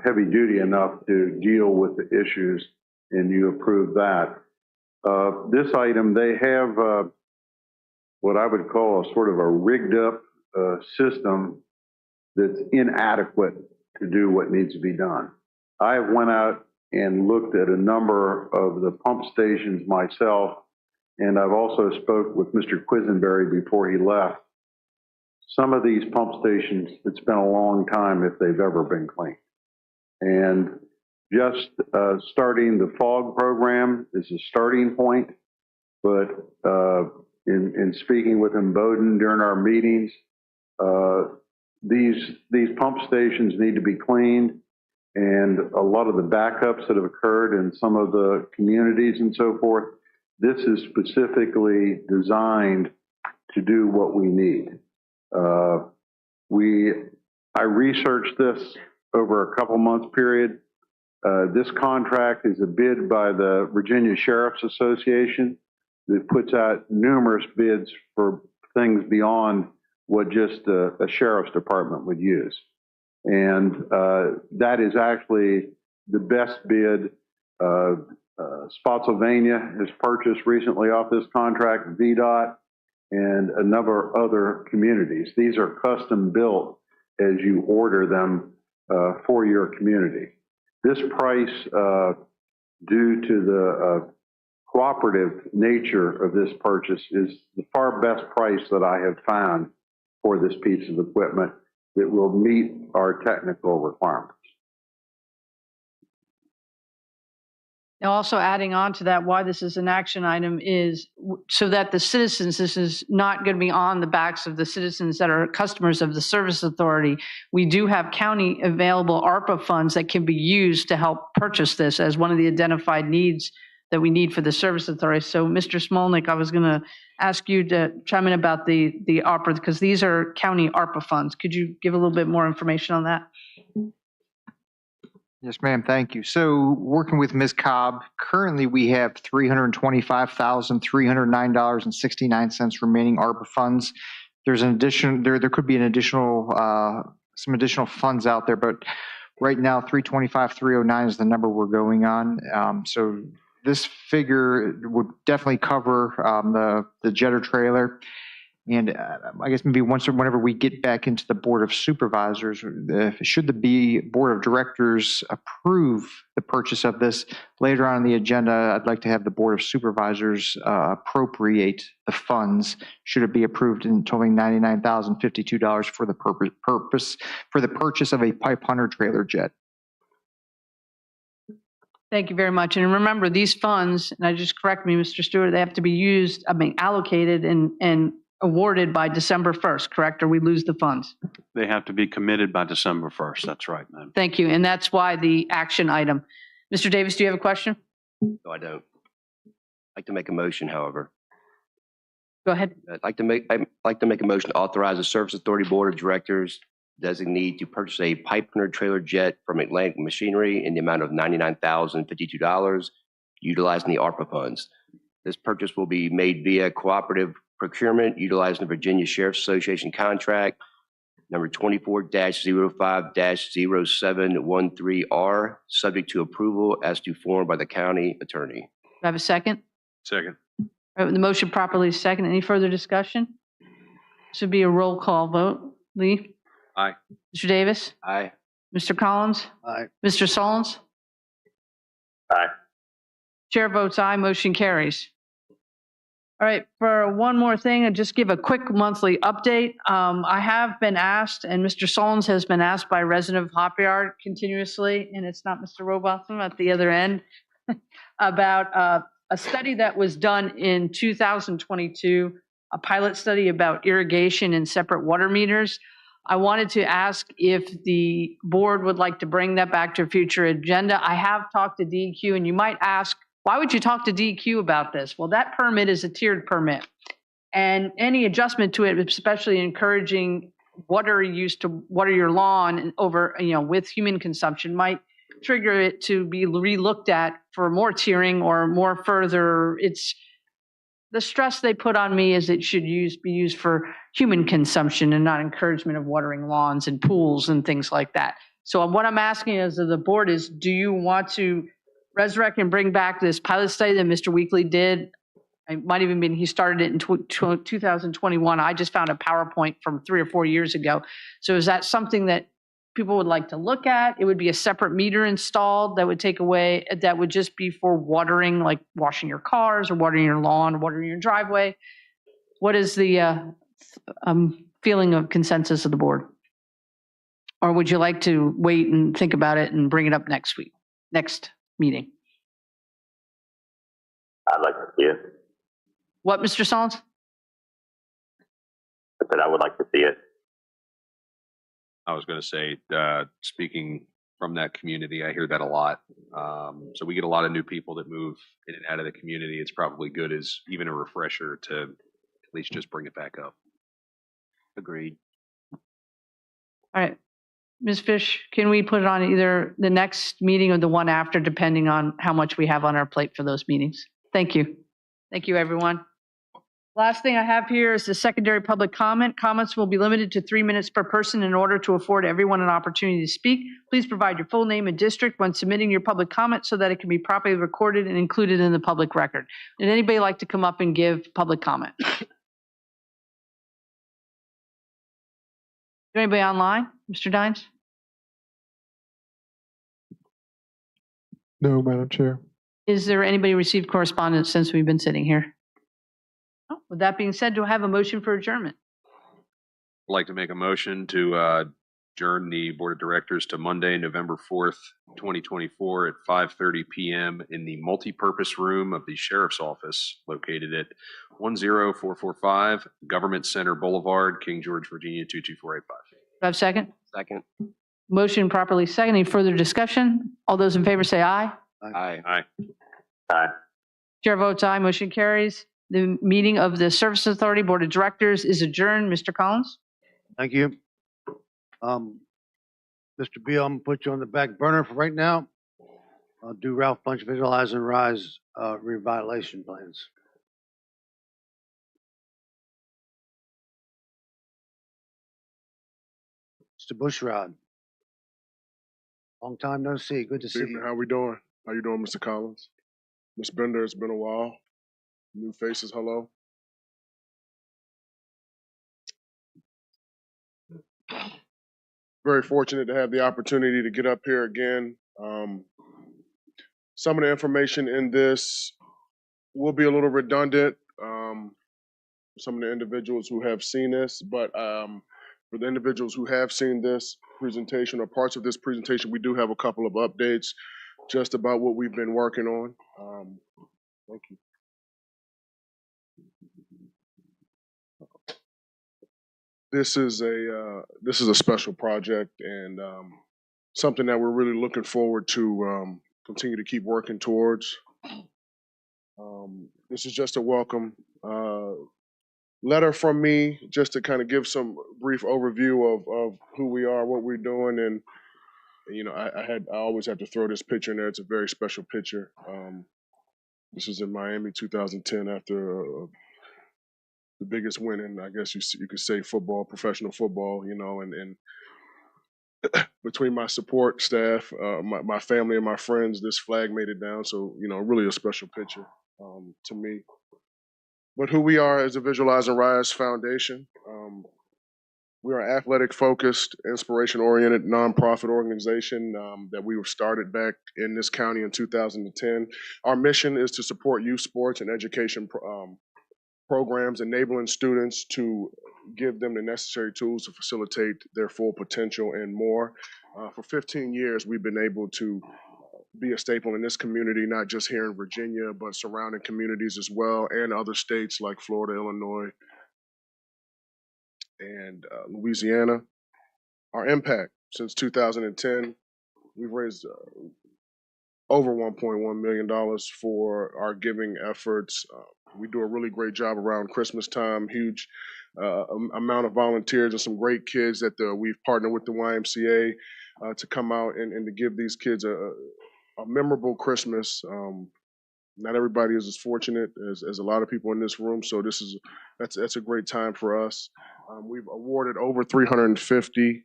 heavy duty enough to deal with the issues, and you approved that. This item, they have what I would call a sort of a rigged up system that's inadequate to do what needs to be done. I went out and looked at a number of the pump stations myself, and I've also spoke with Mr. Quisenberry before he left. Some of these pump stations, it's been a long time if they've ever been cleaned. And just starting the FOG program is a starting point, but in speaking with Bowden during our meetings, these pump stations need to be cleaned, and a lot of the backups that have occurred in some of the communities and so forth, this is specifically designed to do what we need. I researched this over a couple months period. This contract is a bid by the Virginia Sheriff's Association that puts out numerous bids for things beyond what just a sheriff's department would use. And that is actually the best bid. Spotsylvania has purchased recently off this contract, VDOT, and a number of other communities. These are custom built as you order them for your community. This price, due to the cooperative nature of this purchase, is the far best price that I have found for this piece of equipment that will meet our technical requirements. Now, also adding on to that, why this is an action item is so that the citizens, this is not going to be on the backs of the citizens that are customers of the service authority. We do have county available ARPA funds that can be used to help purchase this as one of the identified needs that we need for the service authority. So, Mr. Smolnik, I was going to ask you to chime in about the ARPA, because these are county ARPA funds. Could you give a little bit more information on that? Yes, ma'am. Thank you. So working with Ms. Cobb, currently we have $325,309.69 remaining ARPA funds. There's an addition, there could be an additional, some additional funds out there, but Right now, 325, 309 is the number we're going on. So this figure would definitely cover the jetter trailer. And I guess maybe whenever we get back into the Board of Supervisors, should the Board of Directors approve the purchase of this, later on in the agenda, I'd like to have the Board of Supervisors appropriate the funds, should it be approved, in totaling $99,052 for the purchase of a pipe hunter trailer jet. Thank you very much. And remember, these funds, and I just correct me, Mr. Stewart, they have to be used, allocated and awarded by December 1st, correct? Or we lose the funds. They have to be committed by December 1st. That's right, ma'am. Thank you. And that's why the action item. Mr. Davis, do you have a question? No, I don't. I'd like to make a motion, however. Go ahead. I'd like to make a motion to authorize the Service Authority Board of Directors designee to purchase a pipe hunter trailer jet from Atlantic Machinery in the amount of $99,052, utilizing the ARPA funds. This purchase will be made via cooperative procurement utilizing the Virginia Sheriff's Association contract number 24-05-0713R, subject to approval as to form by the county attorney. Do I have a second? Second. All right, with the motion properly second, any further discussion? This would be a roll call vote. Lee? Aye. Mr. Davis? Aye. Mr. Collins? Aye. Mr. Solons? Aye. Chair votes aye, motion carries. All right, for one more thing, I'll just give a quick monthly update. I have been asked, and Mr. Solons has been asked by a resident of Hop Yard continuously, and it's not Mr. Robotham at the other end, about a study that was done in 2022, a pilot study about irrigation and separate water meters. I wanted to ask if the board would like to bring that back to a future agenda. I have talked to DEQ, and you might ask, why would you talk to DEQ about this? Well, that permit is a tiered permit, and any adjustment to it, especially encouraging water use to water your lawn over, with human consumption, might trigger it to be relooked at for more tiering or more further. It's the stress they put on me is it should be used for human consumption and not encouragement of watering lawns and pools and things like that. So what I'm asking as of the board is, do you want to resurrect and bring back this pilot study that Mr. Weekly did? It might even been, he started it in 2021. I just found a PowerPoint from 3 or 4 years ago. So is that something that people would like to look at? It would be a separate meter installed that would take away, that would just be for watering, like washing your cars or watering your lawn, or watering your driveway. What is the feeling of consensus of the board? Or would you like to wait and think about it and bring it up next meeting? I'd like to see it. What, Mr. Solons? I said I would like to see it. I was going to say, speaking from that community, I hear that a lot. So we get a lot of new people that move in and out of the community. It's probably good as even a refresher to at least just bring it back up. Agreed. All right. Ms. Fish, can we put it on either the next meeting or the one after, depending on how much we have on our plate for those meetings? Thank you. Thank you, everyone. Last thing I have here is the secondary public comment. Comments will be limited to 3 minutes per person in order to afford everyone an opportunity to speak. Please provide your full name and district when submitting your public comment so that it can be properly recorded and included in the public record. Would anybody like to come up and give public comment? Anybody online? Mr. Dines? No, Madam Chair. Is there anybody received correspondence since we've been sitting here? Oh, with that being said, do I have a motion for adjournment? I'd like to make a motion to adjourn the Board of Directors to Monday, November 4th, 2024 at 5:30 p.m. in the multipurpose room of the Sheriff's Office located at 10445 Government Center Boulevard, King George, Virginia 22485. Do I have a second? Second. Motion properly second. Any further discussion? All those in favor say aye. Aye. Aye. Aye. Chair votes aye. Motion carries. The meeting of the Service Authority Board of Directors is adjourned. Mr. Collins? Thank you. Mr. Beal, I'm gonna put you on the back burner for right now. I'll do Ralph Bunch Visualize and Rise revitalization plans. Mr. Bushrod. Long time no see. Good to see Evening. you. How we doing? How you doing, Mr. Collins? Ms. Bender, it's been a while. New faces, hello. Very fortunate to have the opportunity to get up here again. Some of the information in this will be a little redundant. Some of the individuals who have seen this, but for the individuals who have seen this presentation or parts of this presentation, we do have a couple of updates just about what we've been working on. Thank you. This is a special project and something that we're really looking forward to continue to keep working towards. This is just a welcome letter from me, just to kind of give some brief overview of who we are, what we're doing, and you know, I always have to throw this picture in there. It's a very special picture. This was in Miami, 2010, after the biggest win in, I guess you could say, football, professional football. You know, and between my support staff, my family, and my friends, this flag made it down. So you know, really a special picture to me. But who we are as a Visualize and Rise Foundation. We are an athletic-focused, inspiration-oriented nonprofit organization that we were started back in this county in 2010. Our mission is to support youth sports and education programs, enabling students to give them the necessary tools to facilitate their full potential and more. For 15 years, we've been able to be a staple in this community, not just here in Virginia, but surrounding communities as well, and other states like Florida, Illinois, and Louisiana. Our impact since 2010, we've raised over $1.1 million for our giving efforts. We do a really great job around Christmas time, huge amount of volunteers and some great kids that we've partnered with the YMCA to come out and to give these kids a memorable Christmas. Not everybody is as fortunate as a lot of people in this room, so that's a great time for us. We've awarded over 350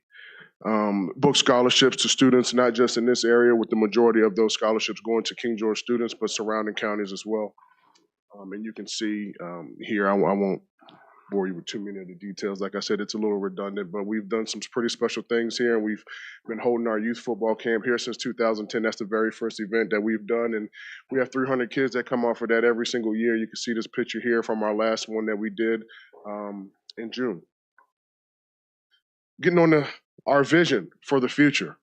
book scholarships to students, not just in this area, with the majority of those scholarships going to King George students, but surrounding counties as well. And you can see here, I won't bore you with too many of the details. Like I said, it's a little redundant, but we've done some pretty special things here, and we've been holding our youth football camp here since 2010. That's the very first event that we've done, and we have 300 kids that come off of that every single year. You can see this picture here from our last one that we did in June. Getting on our vision for the future.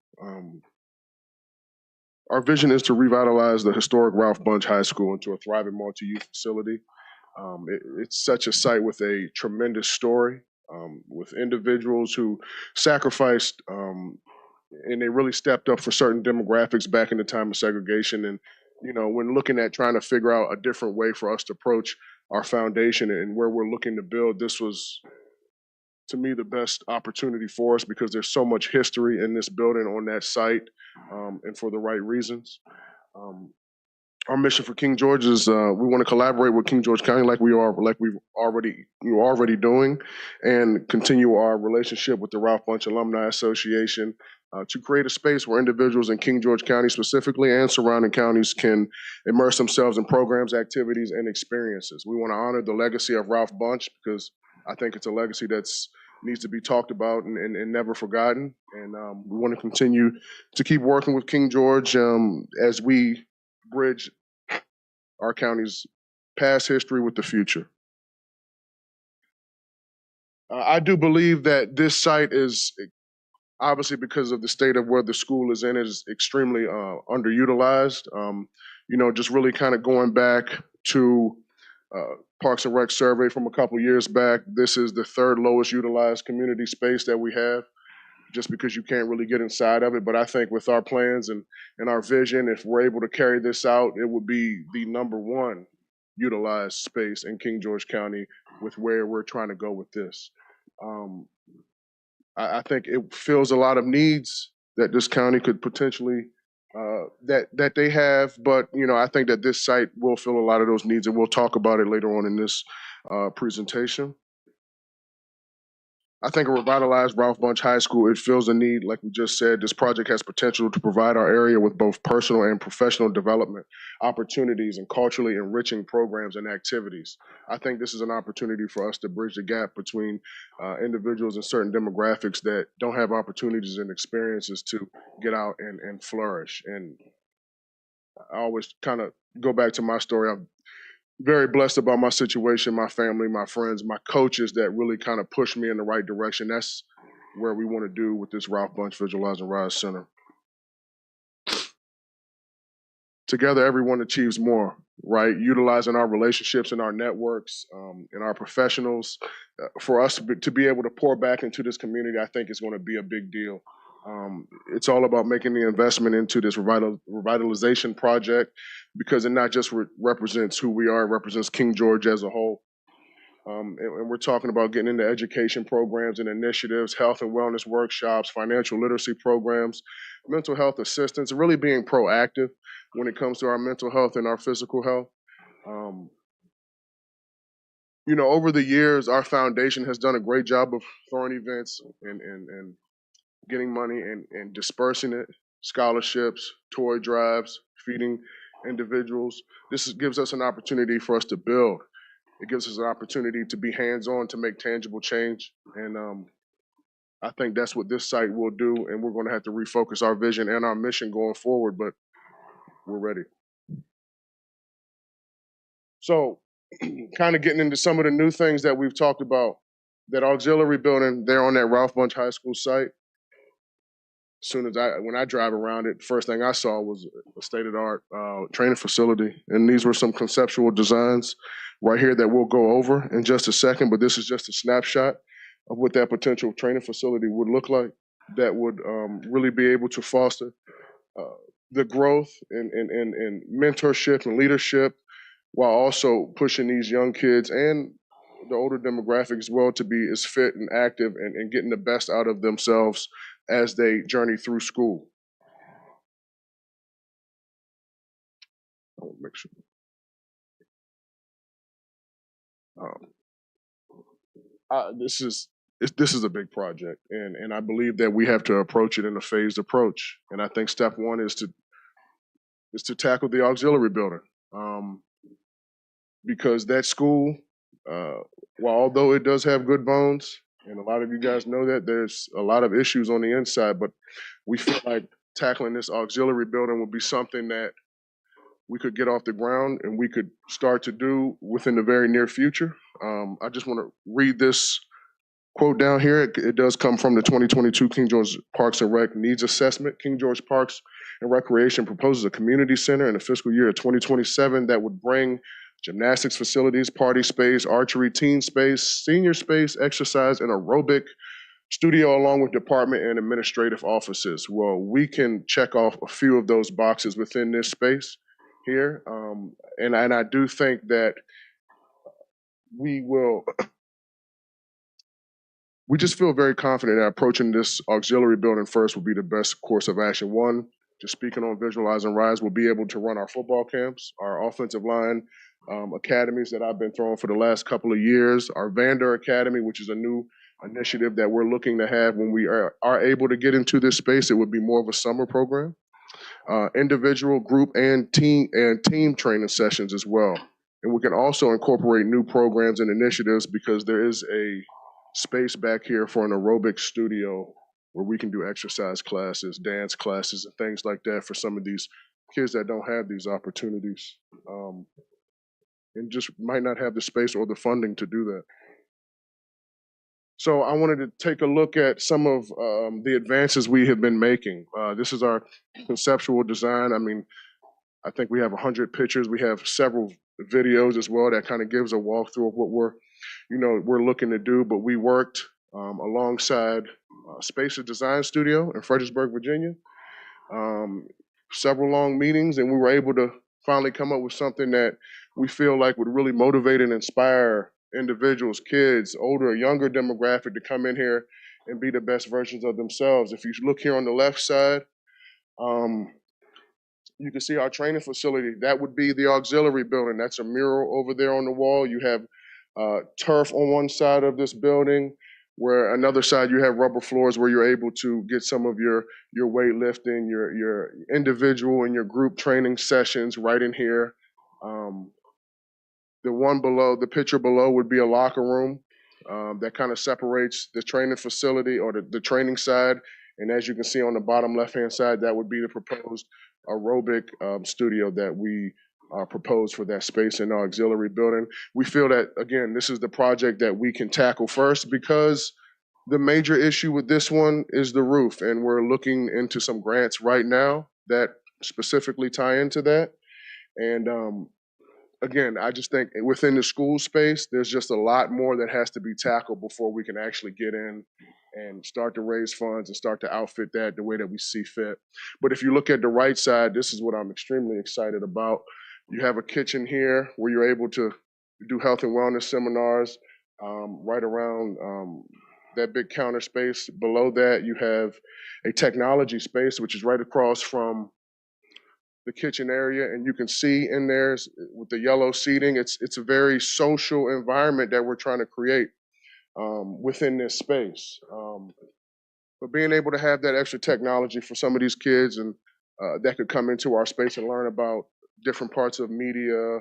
Our vision is to revitalize the historic Ralph Bunche High School into a thriving multi-youth facility. It's such a site with a tremendous story, with individuals who sacrificed and they really stepped up for certain demographics back in the time of segregation. And, you know, when looking at trying to figure out a different way for us to approach our foundation and where we're looking to build, this was, to me, the best opportunity for us because there's so much history in this building on that site and for the right reasons. Our mission for King George is we want to collaborate with King George County like we're already doing, and continue our relationship with the Ralph Bunche Alumni Association to create a space where individuals in King George County specifically and surrounding counties can immerse themselves in programs, activities, and experiences. We want to honor the legacy of Ralph Bunche because I think it's a legacy that's needs to be talked about and never forgotten. And we want to continue to keep working with King George as we bridge our county's past history with the future. I do believe that this site is, obviously because of the state of where the school is in, is extremely underutilized. You know, just really kind of going back to Parks and Rec survey from a couple years back, this is the third lowest utilized community space that we have, just because you can't really get inside of it. But I think with our plans and our vision, if we're able to carry this out, it would be the #1 utilized space in King George County with where we're trying to go with this. I think it fills a lot of needs that this county could potentially, that they have. But, you know, I think that this site will fill a lot of those needs, and we'll talk about it later on in this presentation. I think a revitalized Ralph Bunche High School, it fills a need. Like we just said, this project has potential to provide our area with both personal and professional development opportunities and culturally enriching programs and activities. I think this is an opportunity for us to bridge the gap between individuals in certain demographics that don't have opportunities and experiences to get out and flourish. And I always kind of go back to my story. I'm very blessed about my situation, my family, my friends, my coaches that really kind of pushed me in the right direction. That's where we want to do with this Ralph Bunche Visualize and Rise Center. Together, everyone achieves more, right? Utilizing our relationships and our networks and our professionals for us to be able to pour back into this community, I think is going to be a big deal. It's all about making the investment into this revitalization project because it not just represents who we are, it represents King George as a whole. And we're talking about getting into education programs and initiatives, health and wellness workshops, financial literacy programs, mental health assistance, really being proactive when it comes to our mental health and our physical health. You know, over the years, our foundation has done a great job of throwing events and getting money and dispersing it, scholarships, toy drives, feeding individuals. This gives us an opportunity for us to build. It gives us an opportunity to be hands-on, to make tangible change. And I think that's what this site will do. And we're going to have to refocus our vision and our mission going forward, but we're ready. So kind of getting into some of the new things that we've talked about. That auxiliary building there on that Ralph Bunche High School site, when I drive around it, first thing I saw was a state-of-the-art training facility. And these were some conceptual designs right here that we'll go over in just a second, but this is just a snapshot of what that potential training facility would look like that would really be able to foster the growth and mentorship and leadership while also pushing these young kids and the older demographic as well to be as fit and active and getting the best out of themselves as they journey through school. I want to make sure. This is a big project, and I believe that we have to approach it in a phased approach. And I think step one is to tackle the auxiliary building, because that school, while although it does have good bones, and a lot of you guys know that there's a lot of issues on the inside, but we feel like tackling this auxiliary building would be something that we could get off the ground and we could start to do within the very near future. I just want to read this quote down here. It does come from the 2022 King George Parks and Rec Needs Assessment. King George Parks and Recreation proposes a community center in the fiscal year of 2027 that would bring gymnastics facilities, party space, archery, teen space, senior space, exercise, and aerobic studio, along with department and administrative offices. Well, we can check off a few of those boxes within this space here. And I do think that we just feel very confident that approaching this auxiliary building first will be the best course of action. One, just speaking on Visualize and Rise, we'll be able to run our football camps, our offensive line academies that I've been throwing for the last couple of years, our Vander Academy, which is a new initiative that we're looking to have when we are able to get into this space. It would be more of a summer program, individual, group, and team training sessions as well. And we can also incorporate new programs and initiatives because there is a space back here for an aerobic studio where we can do exercise classes, dance classes, and things like that for some of these kids that don't have these opportunities and just might not have the space or the funding to do that. So I wanted to take a look at some of the advances we have been making. This is our conceptual design. I mean, I think we have 100 pictures. We have several videos as well that kind of gives a walkthrough of what we're looking to do. But we worked alongside Spaces Design Studio in Fredericksburg, Virginia. Several long meetings, and we were able to finally come up with something that we feel like would really motivate and inspire individuals, kids, older, younger demographic to come in here and be the best versions of themselves. If you look here on the left side, you can see our training facility. That would be the auxiliary building. That's a mural over there on the wall. You have turf on one side of this building. where another side you have rubber floors where you're able to get some of your weightlifting, your individual and your group training sessions right in here. The one below, the picture below would be a locker room that kind of separates the training facility or the training side. And as you can see on the bottom left-hand side, that would be the proposed aerobic studio that we proposed for that space in our auxiliary building. We feel that, again, this is the project that we can tackle first because the major issue with this one is the roof. And we're looking into some grants right now that specifically tie into that. And again, I just think within the school space, there's just a lot more that has to be tackled before we can actually get in and start to raise funds and start to outfit that the way that we see fit. But if you look at the right side, this is what I'm extremely excited about. You have a kitchen here where you're able to do health and wellness seminars right around that big counter space. Below that, you have a technology space, which is right across from the kitchen area, and you can see in there with the yellow seating, it's a very social environment that we're trying to create within this space. But being able to have that extra technology for some of these kids and that could come into our space and learn about different parts of media,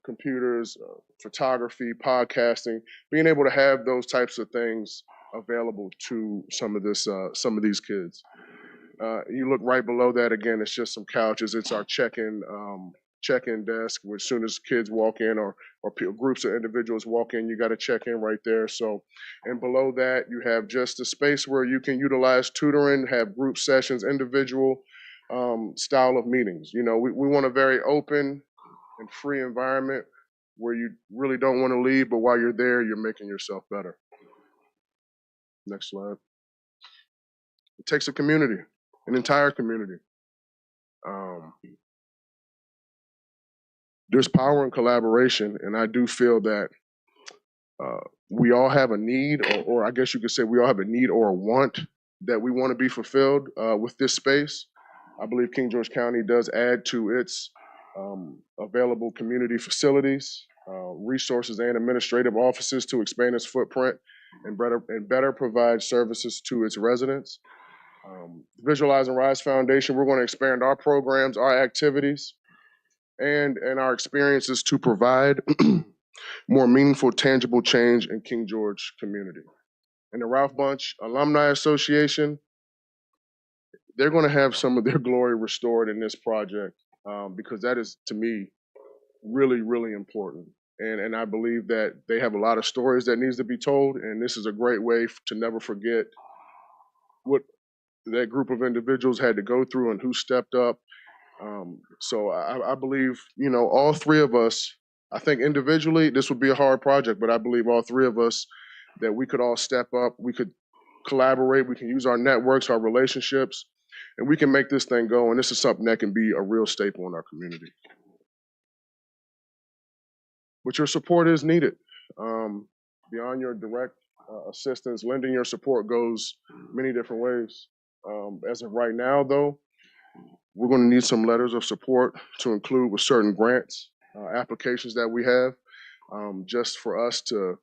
computers, photography, podcasting, being able to have those types of things available to some of these kids. You look right below that, again, it's just some couches. It's our check-in desk where as soon as kids walk in or groups of individuals walk in, you got to check in right there. So, and below that, you have just a space where you can utilize tutoring, have group sessions, individual style of meetings. You know, we want a very open and free environment where you really don't want to leave, but while you're there, you're making yourself better. Next slide. It takes a community. An entire community. There's power in collaboration, and I do feel that we all have a need, or I guess you could say we all have a need or a want that we want to be fulfilled with this space. I believe King George County does add to its available community facilities, resources, and administrative offices to expand its footprint and better provide services to its residents. Visualize and Rise Foundation, we're going to expand our programs, our activities, and our experiences to provide more meaningful, tangible change in King George community. And the Ralph Bunche Alumni Association, they're going to have some of their glory restored in this project because that is, to me, really, really important. And I believe that they have a lot of stories that needs to be told, and this is a great way to never forget what that group of individuals had to go through and who stepped up. So I believe, you know, all three of us, I think individually this would be a hard project, but I believe all three of us that we could all step up, we could collaborate, we can use our networks, our relationships, and we can make this thing go. And this is something that can be a real staple in our community. But your support is needed. Beyond your direct assistance, lending your support goes many different ways. As of right now, though, we're going to need some letters of support to include with certain grants, applications that we have, just for us to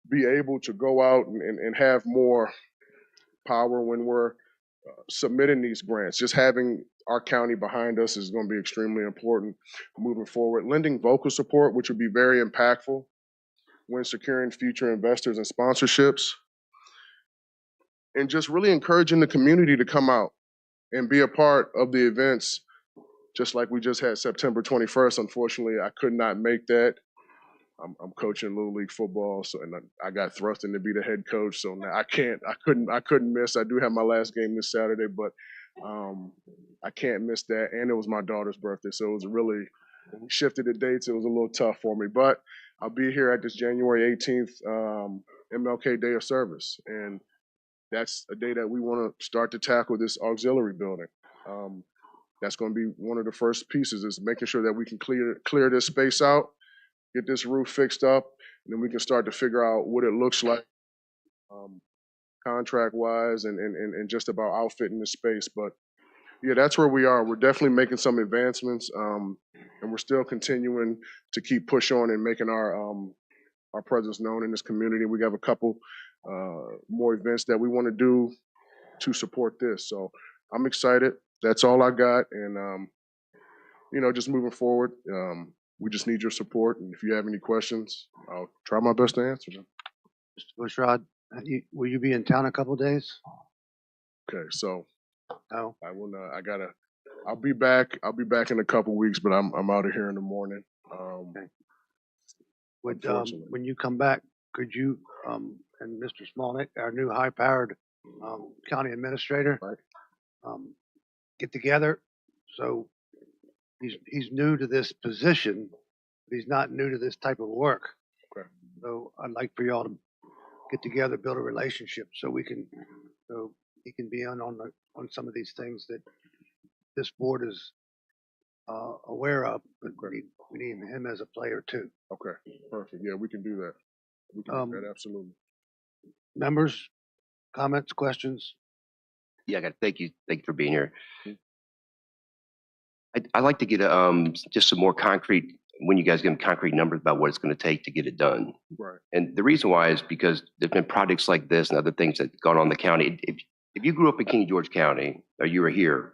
be able to go out and have more power when we're submitting these grants. Just having our county behind us is going to be extremely important moving forward. Lending vocal support, which would be very impactful when securing future investors and sponsorships. And just really encouraging the community to come out and be a part of the events, just like we just had September 21st. Unfortunately, I could not make that. I'm coaching Little League football, so and I got thrust in to be the head coach. So now I couldn't miss. I do have my last game this Saturday, but I can't miss that. And it was my daughter's birthday, so it was really, when we shifted the dates, it was a little tough for me. But I'll be here at this January 18th MLK Day of Service, and that's a day that we want to start to tackle this auxiliary building. That's going to be one of the first pieces, is making sure that we can clear this space out, get this roof fixed up, and then we can start to figure out what it looks like contract-wise and just about outfitting the space. But yeah, that's where we are. We're definitely making some advancements, and we're still continuing to keep push on and making our our presence known in this community. We have a couple more events that we want to do to support this. So I'm excited. That's all I got. And, just moving forward, we just need your support. And if you have any questions, I'll try my best to answer them. Mr. Bushrod, will you be in town a couple days? Okay, so No. I will not. I'll be back. I'll be back in a couple weeks, but I'm out of here in the morning. Okay. Would, unfortunately. when you come back, could you and Mr. Smolnick, our new high-powered county administrator, get together? So he's new to this position, but he's not new to this type of work. Okay. So I'd like for y'all to get together, build a relationship, so he can be on some of these things that this board is aware of, but we need him as a player too. Okay, perfect. Yeah, we can do that. We can do that, absolutely. Members, comments, questions? Yeah, I got to thank you. Thank you for being here. I'd like to get just some more concrete, when you guys give concrete numbers about what it's going to take to get it done. Right. And the reason why is because there's been projects like this and other things that gone on in the county. If you grew up in King George County or you were here,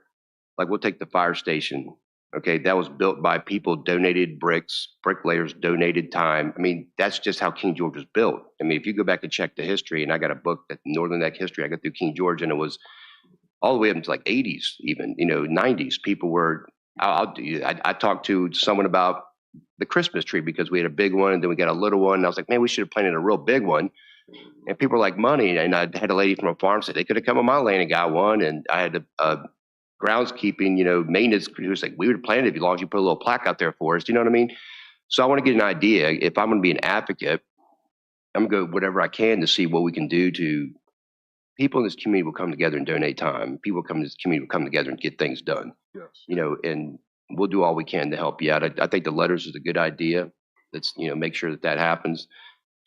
like we'll take the fire station. Okay, that was built by people, donated bricks, bricklayers donated time. I mean, that's just how King George was built. I mean, if you go back and check the history, and I got a book, that Northern Neck History, I got through King George, and it was all the way up into like 80s, even, 90s. People were, I talked to someone about the Christmas tree because we had a big one and then we got a little one. And I was like, man, we should have planted a real big one. And people were like, money. And I had a lady from a farm say they could have come on my land and got one. And I had a groundskeeping, maintenance who was like, we would have planted it as long as you put a little plaque out there for us. You know what I mean? So I want to get an idea. If I'm going to be an advocate, I'm going to go whatever I can to see what we can do to people in this community will come together and donate time. People come to this community will come together and get things done. Yes. And we'll do all we can to help you out. I think the letters is a good idea. Let's, make sure that happens.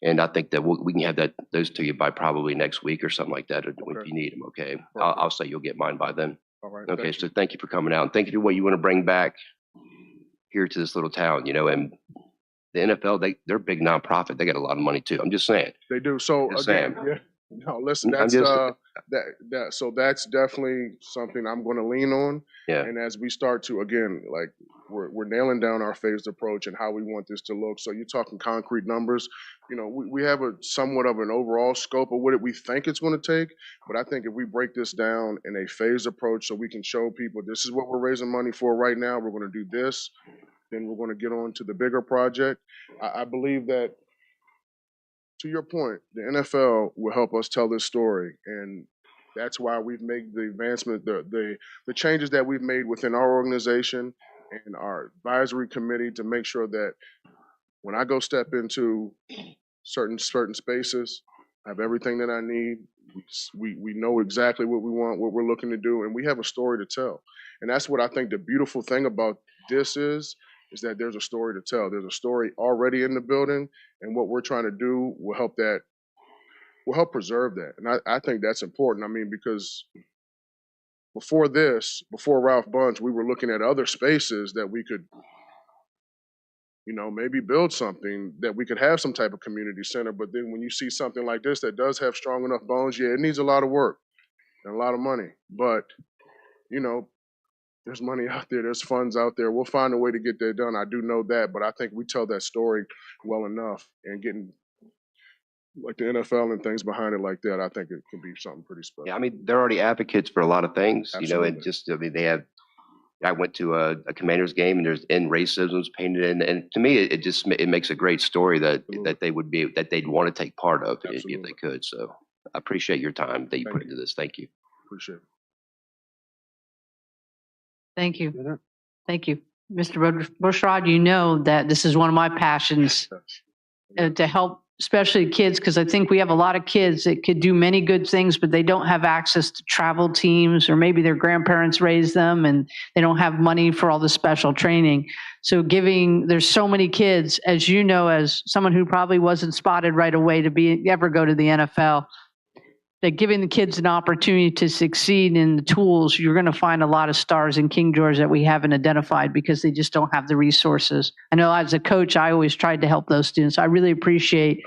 And I think that we can have those to you by probably next week or something like that if you need them. Okay. I'll say you'll get mine by then. All right. Okay. So thank you for coming out and thank you for what you want to bring back here to this little town, and the NFL, they're a big nonprofit. They got a lot of money too. I'm just saying. They do. So Just again, saying. yeah. No, listen, that's so that's definitely something I'm going to lean on. Yeah. And as we start to, again, like we're nailing down our phased approach and how we want this to look. So you're talking concrete numbers. We have a somewhat of an overall scope of what we think it's going to take. But I think if we break this down in a phased approach so we can show people this is what we're raising money for right now. We're going to do this. Then we're going to get on to the bigger project. I believe that, to your point, the NFL will help us tell this story. And that's why we've made the advancement, the changes that we've made within our organization and our advisory committee to make sure that when I go step into certain spaces, I have everything that I need. We know exactly what we want, what we're looking to do, and we have a story to tell. And that's what I think the beautiful thing about this is that there's a story to tell. There's a story already in the building, and what we're trying to do will help preserve that. And I think that's important. I mean, because before Ralph Bunch, we were looking at other spaces that we could, maybe build something that we could have some type of community center. But then when you see something like this that does have strong enough bones, yeah, it needs a lot of work and a lot of money. But, there's money out there, there's funds out there. We'll find a way to get that done. I do know that, but I think we tell that story well enough and getting like the NFL and things behind it like that, I think it can be something pretty special. Yeah, I mean, they're already advocates for a lot of things, Absolutely. and just, they have, I went to a Commanders game and there's end racisms painted in. And to me, it makes a great story that they'd want to take part of if they could. So I appreciate your time that you put into this. Thank you. Appreciate it. Thank you. Thank you. Mr. Bushrod, you know that this is one of my passions to help, especially kids, because I think we have a lot of kids that could do many good things, but they don't have access to travel teams, or maybe their grandparents raised them and they don't have money for all the special training. So there's so many kids, as you know, as someone who probably wasn't spotted right away to ever go to the NFL. that giving the kids an opportunity to succeed in the tools, you're going to find a lot of stars in King George that we haven't identified because they just don't have the resources. I know as a coach, I always tried to help those students. I really appreciate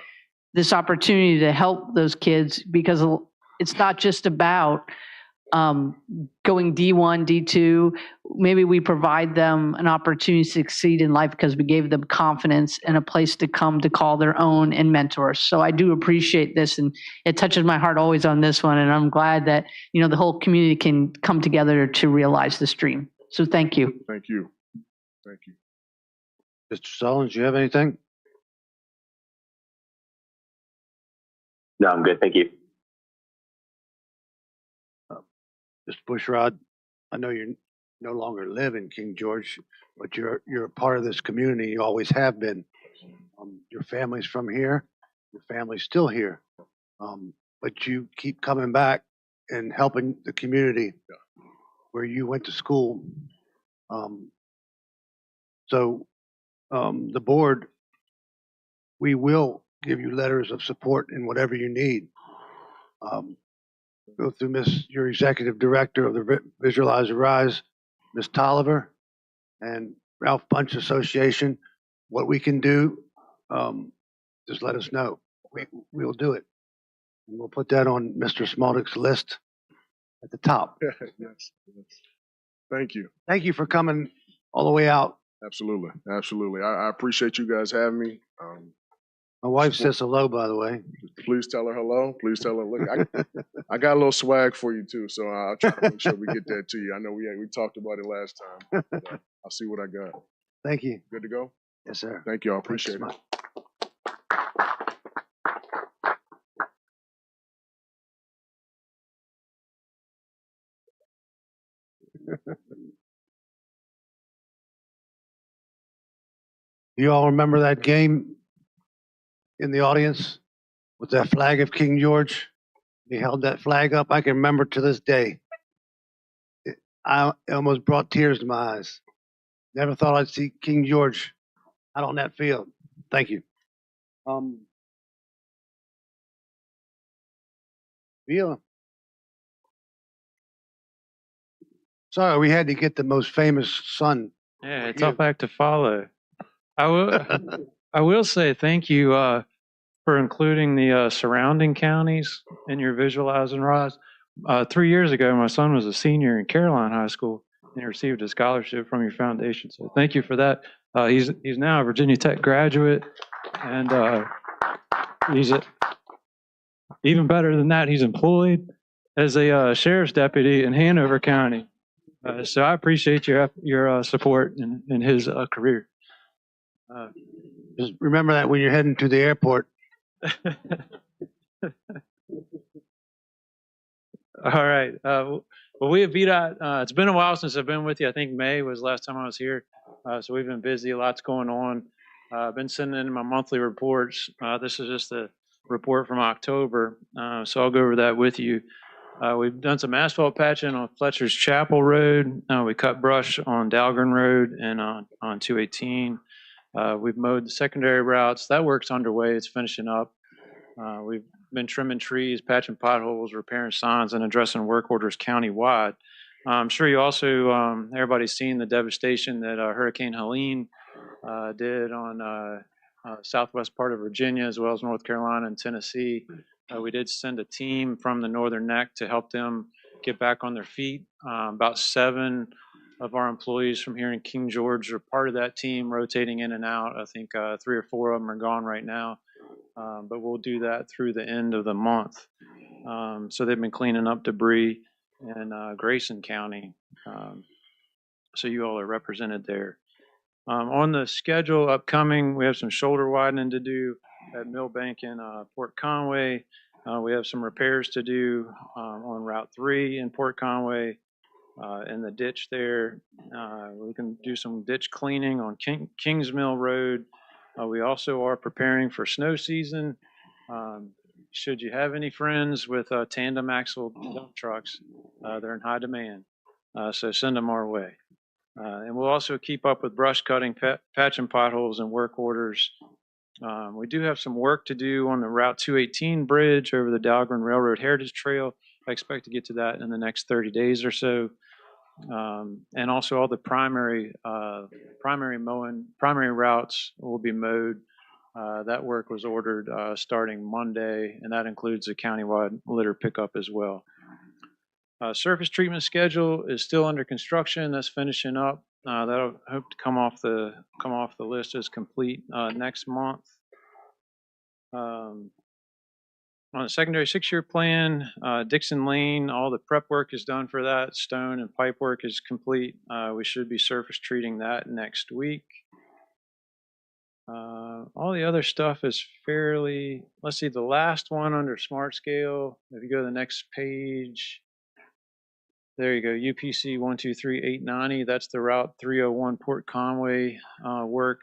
this opportunity to help those kids because it's not just about going D1, D2. Maybe we provide them an opportunity to succeed in life because we gave them confidence and a place to come to call their own and mentors. So I do appreciate this, and it touches my heart always on this one. And I'm glad that, you know, the whole community can come together to realize this dream. So thank you. Thank you. Thank you. Mr. Sullins, you have anything? No, I'm good. Thank you. Mr. Bushrod, I know you no longer live in King George, but you're a part of this community. You always have been. Your family's from here. Your family's still here. But you keep coming back and helping the community where you went to school. The board, we will give you letters of support in whatever you need. Go through your executive director of the Visualize Rise, Ms. Tolliver, and Ralph Bunch Association. What we can do, just let us know. We'll do it. And we'll put that on Mr. Smoldick's list at the top. Yes. Thank you. Thank you for coming all the way out. Absolutely. Absolutely. I appreciate you guys having me. My wife says hello, by the way. Please tell her hello. Please tell her, look, I got a little swag for you too, so I'll try to make sure we get that to you. I know we talked about it last time. But, I'll see what I got. Thank you. Good to go? Yes, sir. Thank you. I appreciate it. You all remember that game in the audience with that flag of King George? He held that flag up. I can remember to this day. It almost brought tears to my eyes. Never thought I'd see King George out on that field. Thank you. Yeah. Sorry, we had to get the most famous son. Yeah, it's all back to follow. I will say thank you for including the surrounding counties in your Visualize and Rise. 3 years ago, my son was a senior in Caroline High School and received a scholarship from your foundation. So thank you for that. He's now a Virginia Tech graduate, and even better than that, he's employed as a sheriff's deputy in Hanover County. So I appreciate your support in his career. Just remember that when you're heading to the airport. All right. Well, we have VDOT. It's been a while since I've been with you. I think May was the last time I was here. So we've been busy. Lots going on. I've been sending in my monthly reports. This is just a report from October. So I'll go over that with you. We've done some asphalt patching on Fletcher's Chapel Road. We cut brush on Dahlgren Road and on 218. We've mowed the secondary routes. That work's underway. It's finishing up. We've been trimming trees, patching potholes, repairing signs, and addressing work orders countywide. I'm sure you also, everybody's seen the devastation that Hurricane Helene did on southwest part of Virginia, as well as North Carolina and Tennessee. We did send a team from the Northern Neck to help them get back on their feet. About 7 of our employees from here in King George are part of that team, rotating in and out. I think 3 or 4 of them are gone right now, but we'll do that through the end of the month. So they've been cleaning up debris in Grayson County. So you all are represented there. On the schedule upcoming, we have some shoulder widening to do at Millbank and Port Conway. We have some repairs to do on Route 3 in Port Conway. In the ditch there, we can do some ditch cleaning on Kings Mill Road. We also are preparing for snow season. Should you have any friends with tandem axle dump trucks, they're in high demand, so send them our way. And we'll also keep up with brush cutting, patching potholes and work orders We do have some work to do on the Route 218 bridge over the Dahlgren Railroad Heritage Trail. I expect to get to that in the next 30 days or so. And also all the primary routes will be mowed. That work was ordered starting Monday, and that includes the countywide litter pickup as well. Surface treatment schedule is still under construction. That's finishing up. That'll hope to come off the list as complete next month. On the secondary 6-year plan, Dixon Lane, all the prep work is done for that. Stone and pipe work is complete. We should be surface treating that next week. All the other stuff is fairly, let's see, the last one under Smart Scale, if you go to the next page, there you go, UPC 123890, that's the Route 301 Port Conway work.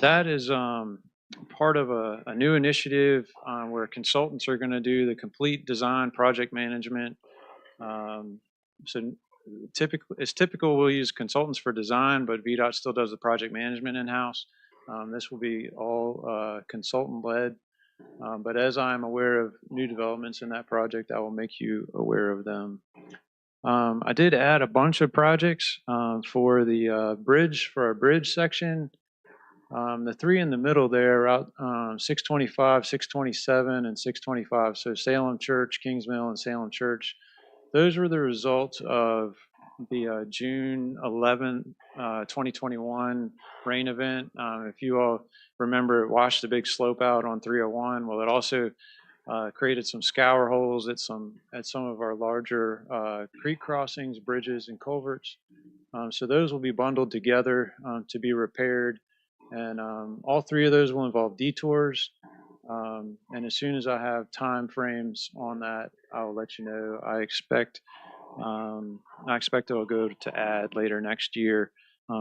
That is part of a new initiative where consultants are going to do the complete design project management. So it's typical we'll use consultants for design, but VDOT still does the project management in-house. This will be all consultant-led. But as I'm aware of new developments in that project, I will make you aware of them. I did add a bunch of projects for the bridge, for our bridge section. The three in the middle there, Route 625, 627, and 625. So Salem Church, Kings Mill, and Salem Church. Those were the results of the June 11, 2021 rain event. If you all remember, it washed the big slope out on 301. Well, it also created some scour holes at some of our larger creek crossings, bridges, and culverts. So those will be bundled together to be repaired. And all three of those will involve detours. And as soon as I have time frames on that, I will let you know. I expect it'll go to ad later next year.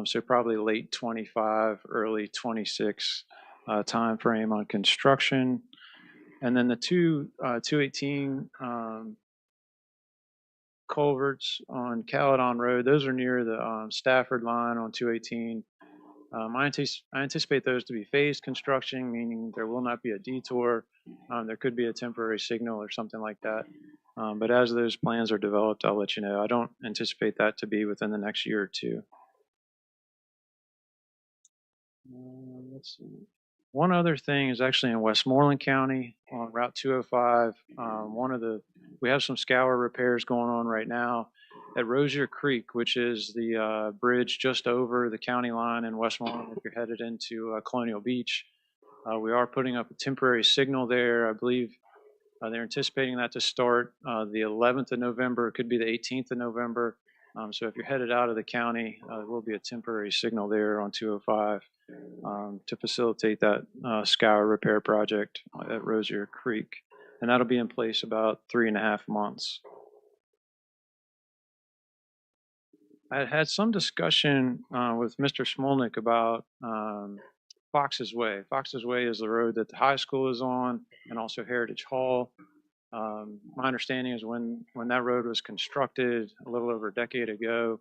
So probably late 25, early 26 time frame on construction. And then the 218 culverts on Caledon Road, those are near the Stafford line on 218. I anticipate those to be phased construction, meaning there will not be a detour. There could be a temporary signal or something like that. But as those plans are developed, I'll let you know. I don't anticipate that to be within the next year or two. Let's see. One other thing is actually in Westmoreland County on Route 205. We have some scour repairs going on right now at Rosier Creek, which is the bridge just over the county line in Westmoreland if you're headed into Colonial Beach. We are putting up a temporary signal there. I believe they're anticipating that to start the 11th of November. It could be the 18th of November. So if you're headed out of the county, there will be a temporary signal there on 205 to facilitate that scour repair project at Rosier Creek. And that'll be in place about 3.5 months. I had some discussion with Mr. Smolnik about Fox's Way. Fox's Way is the road that the high school is on and also Heritage Hall. My understanding is when that road was constructed a little over a decade ago,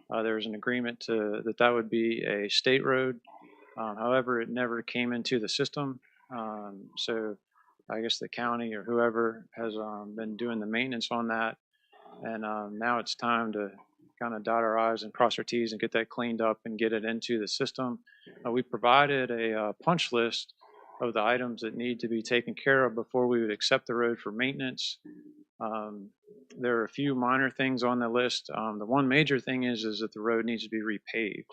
there was an agreement that would be a state road. However, it never came into the system. So I guess the county or whoever has been doing the maintenance on that. And now it's time to kind of dot our I's and cross our T's and get that cleaned up and get it into the system. We provided a punch list of the items that need to be taken care of before we would accept the road for maintenance. There are a few minor things on the list. The one major thing is that the road needs to be repaved.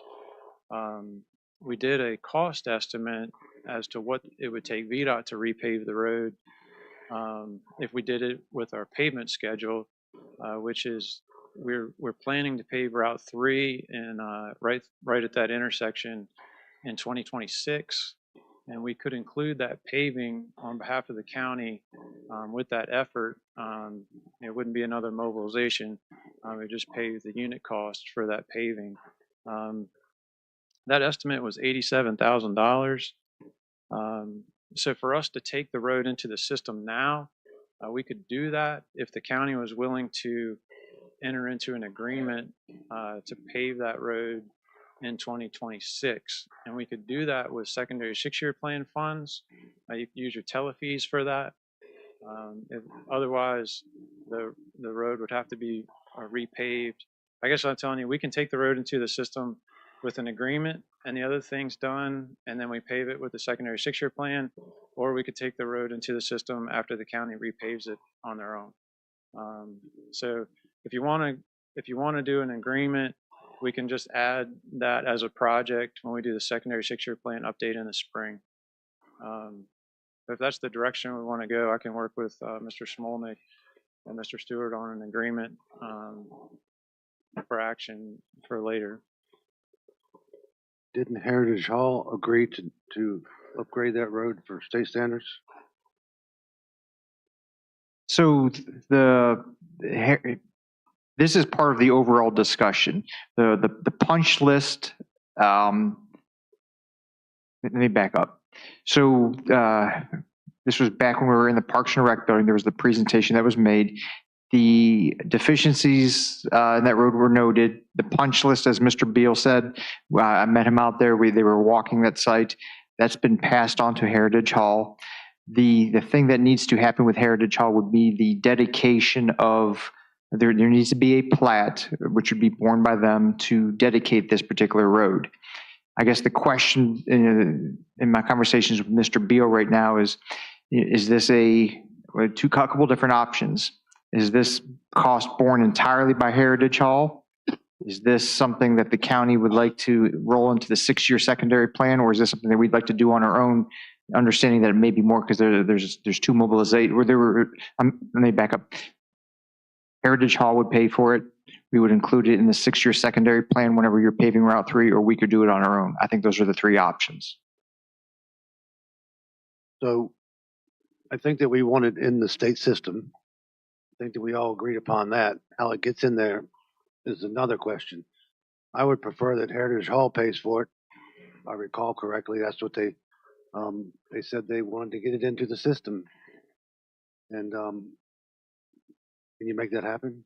We did a cost estimate as to what it would take VDOT to repave the road if we did it with our pavement schedule, which is we're planning to pave Route 3 and right at that intersection in 2026, and we could include that paving on behalf of the county with that effort. It wouldn't be another mobilization. We just pave the unit cost for that paving. That estimate was $87,000. So for us to take the road into the system now, we could do that if the county was willing to enter into an agreement to pave that road in 2026. And we could do that with secondary 6-year plan funds. You could use your telefees for that. Otherwise, the road would have to be repaved. I guess I'm telling you, we can take the road into the system with an agreement and the other things done, and then we pave it with the secondary 6-year plan, or we could take the road into the system after the county repaves it on their own. So if you want to do an agreement, we can just add that as a project when we do the secondary 6-year plan update in the spring. If that's the direction we want to go, I can work with Mr. Smolnick and Mr. Stewart on an agreement for action for later. Didn't Heritage Hall agree to upgrade that road for state standards? So this is part of the overall discussion. The punch list, let me back up. So this was back when we were in the Parks and Rec building. There was the presentation that was made. The deficiencies in that road were noted. The punch list, as Mr. Beal said, I met him out there. They were walking that site. That's been passed on to Heritage Hall. The thing that needs to happen with Heritage Hall would be the dedication of, there needs to be a plat, which would be borne by them to dedicate this particular road. I guess the question in my conversations with Mr. Beal right now is this a couple different options? Is this cost borne entirely by Heritage Hall? Is this something that the county would like to roll into the 6-year secondary plan, or is this something that we'd like to do on our own, understanding that it may be more because there's two mobilization, let me back up. Heritage Hall would pay for it. We would include it in the 6-year secondary plan whenever you're paving Route 3, or we could do it on our own. I think those are the three options. So I think that we want it in the state system. I think that we all agreed upon that. How it gets in there is another question. I would prefer that Heritage Hall pays for it. If I recall correctly, that's what they said they wanted to get it into the system. And can you make that happen?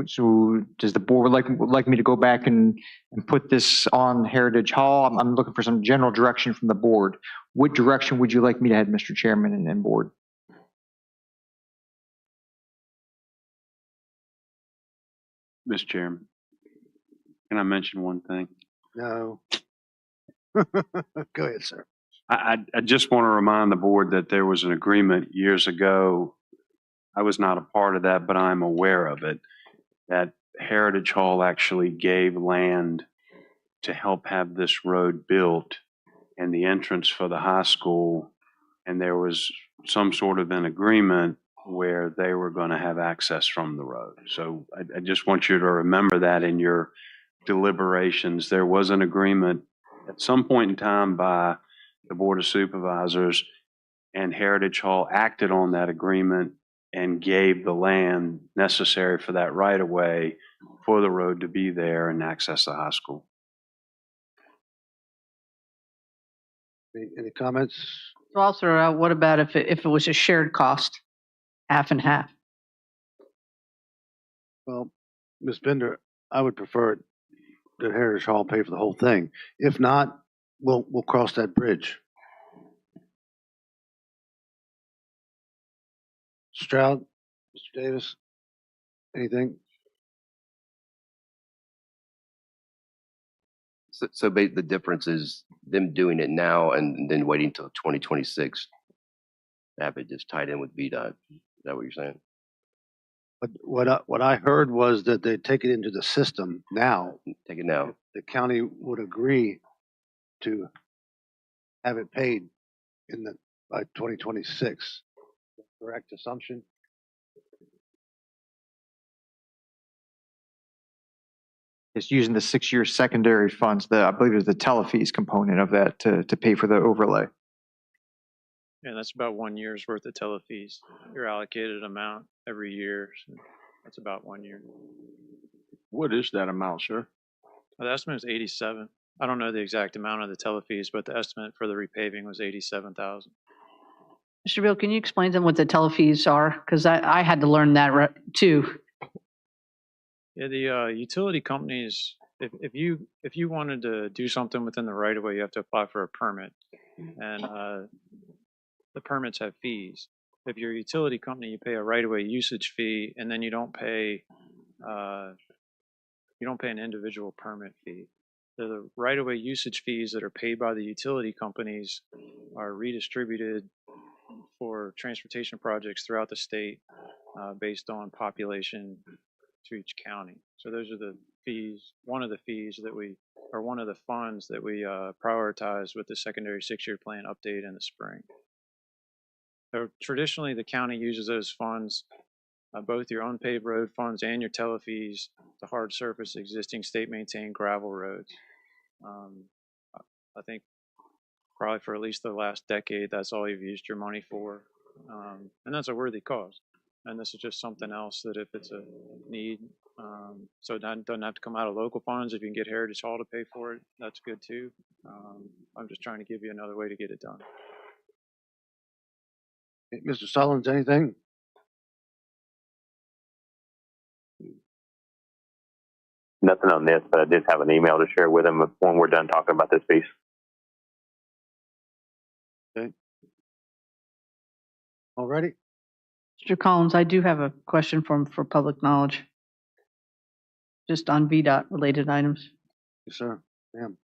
So does the board like me to go back and put this on Heritage Hall? I'm looking for some general direction from the board. What direction would you like me to head, Mr. Chairman and board? Mr. Chairman, can I mention one thing? No. Go ahead, sir. I just want to remind the board that there was an agreement years ago. I was not a part of that, but I'm aware of it, that Heritage Hall actually gave land to help have this road built and the entrance for the high school. And there was some sort of an agreement where they were going to have access from the road. So I just want you to remember that in your deliberations. There was an agreement at some point in time by the Board of Supervisors, and Heritage Hall acted on that agreement and gave the land necessary for that right of way for the road to be there and access the high school. Any comments? So I'll throw out, what about if it was a shared cost, half and half? Well, Ms. Bender, I would prefer that Heritage Hall pay for the whole thing. If not, we'll cross that bridge. Stroud, Mr. Davis, anything? So the difference is them doing it now and then waiting until 2026 to have it just tied in with VDOT. Is that what you're saying? But what I heard was that they take it into the system now. Take it now. The county would agree to have it paid by 2026. Correct assumption? It's using the 6-year secondary funds. I believe there's the telefees component of that to pay for the overlay. Yeah, that's about 1 year's worth of telefees. Your allocated amount every year. So that's about 1 year. What is that amount, sir? The estimate is 87. I don't know the exact amount of the telefees, but the estimate for the repaving was 87,000. Mr. Beal, can you explain to them what the telefees are? Because I had to learn that too. Yeah, the utility companies if you wanted to do something within the right of way, you have to apply for a permit, and the permits have fees. If you're a utility company, you pay a right of way usage fee, and then you don't pay an individual permit fee. The right of way usage fees that are paid by the utility companies are redistributed for transportation projects throughout the state based on population to each county. So those are the fees, one of the fees that we, or one of the funds that we prioritize with the secondary 6-year plan update in the spring. So traditionally, the county uses those funds, both your unpaved road funds and your tele fees, to hard surface existing state maintained gravel roads. I think probably for at least the last decade, that's all you've used your money for. And that's a worthy cause. And this is just something else that if it's a need, so it doesn't have to come out of local funds. If you can get Heritage Hall to pay for it, that's good too. I'm just trying to give you another way to get it done. Mr. Sullins, anything? Nothing on this, but I did have an email to share with him when we're done talking about this piece. Okay. All righty. Mr. Collins, I do have a question for public knowledge, just on VDOT related items. Yes, sir. Ma'am.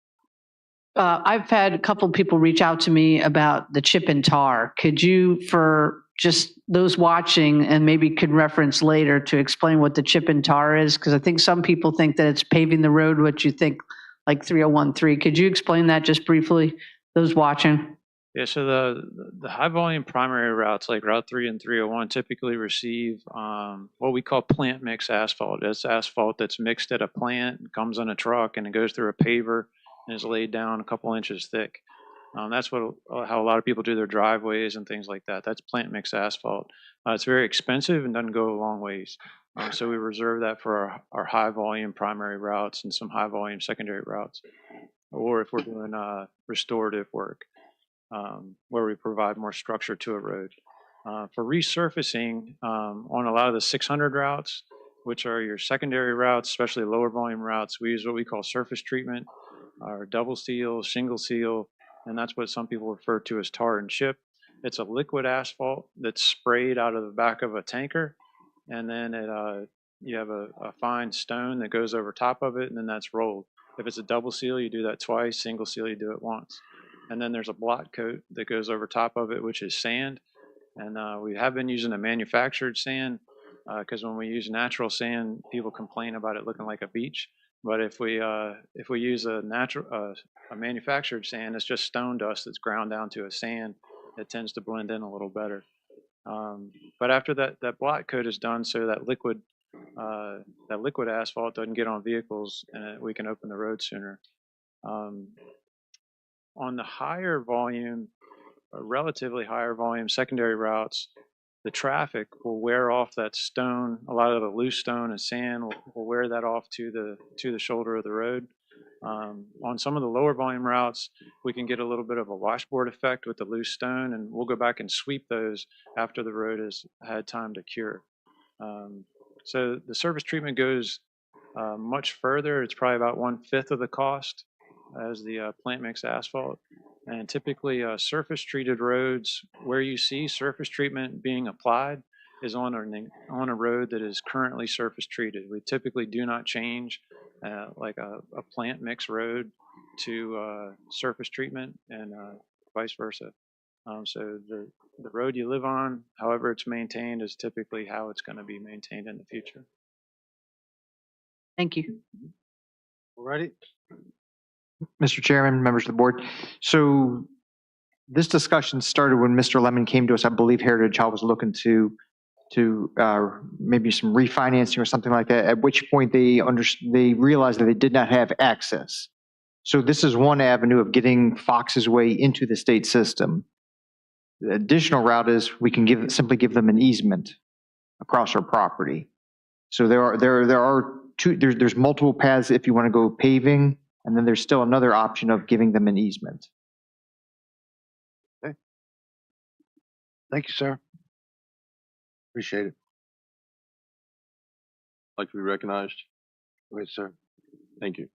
I've had a couple of people reach out to me about the chip and tar. Could you, for just those watching, and maybe could reference later to explain what the chip and tar is? Because I think some people think that it's paving the road, what you think like 3013. Could you explain that just briefly, those watching? Yeah, so the high volume primary routes like Route 3 and 301 typically receive what we call plant mix asphalt. It's asphalt that's mixed at a plant, comes on a truck, and it goes through a paver and is laid down a couple inches thick. That's how a lot of people do their driveways and things like that. That's plant mix asphalt. It's very expensive and doesn't go a long ways. So we reserve that for our high volume primary routes and some high volume secondary routes, or if we're doing restorative work. Where we provide more structure to a road. For resurfacing, on a lot of the 600 routes, which are your secondary routes, especially lower volume routes, we use what we call surface treatment, or double seal, shingle seal, and that's what some people refer to as tar and chip. It's a liquid asphalt that's sprayed out of the back of a tanker, and then you have a fine stone that goes over top of it, and then that's rolled. If it's a double seal, you do that twice. Single seal, you do it once. And then there's a blot coat that goes over top of it, which is sand. And we have been using a manufactured sand because when we use natural sand, people complain about it looking like a beach. But if we use a manufactured sand, it's just stone dust that's ground down to a sand. It tends to blend in a little better. But after that blot coat is done, so that liquid asphalt doesn't get on vehicles, and we can open the road sooner. On the higher volume, relatively higher volume secondary routes, the traffic will wear off that stone. A lot of the loose stone and sand will wear that off to the shoulder of the road. On some of the lower volume routes, we can get a little bit of a washboard effect with the loose stone, and we'll go back and sweep those after the road has had time to cure. So the surface treatment goes much further. It's probably about 1/5 of the cost as the plant mix asphalt. And typically surface treated roads where you see surface treatment being applied is on a road that is currently surface treated. We typically do not change like a plant mix road to surface treatment, and vice versa. So the road you live on, however it's maintained, is typically how it's going to be maintained in the future. Thank you. All righty. Mr. Chairman, members of the board. So this discussion started when Mr. Lemon came to us. I believe Heritage Hall was looking to maybe some refinancing or something like that, at which point they realized that they did not have access. So this is one avenue of getting Fox's Way into the state system. The additional route is we can simply give them an easement across our property. So there's multiple paths if you want to go paving, and then there's still another option of giving them an easement. Okay. Thank you, sir. Appreciate it. Like to be recognized. Go ahead, sir. Thank you.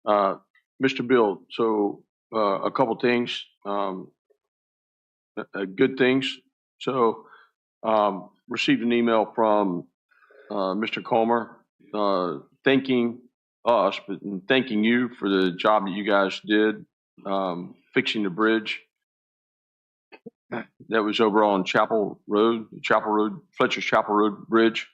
Mr. Bill, so a couple things, good things. So received an email from Mr. Comer thanking us, but thanking you for the job that you guys did fixing the bridge that was over on Chapel Road, Fletcher's Chapel Road Bridge.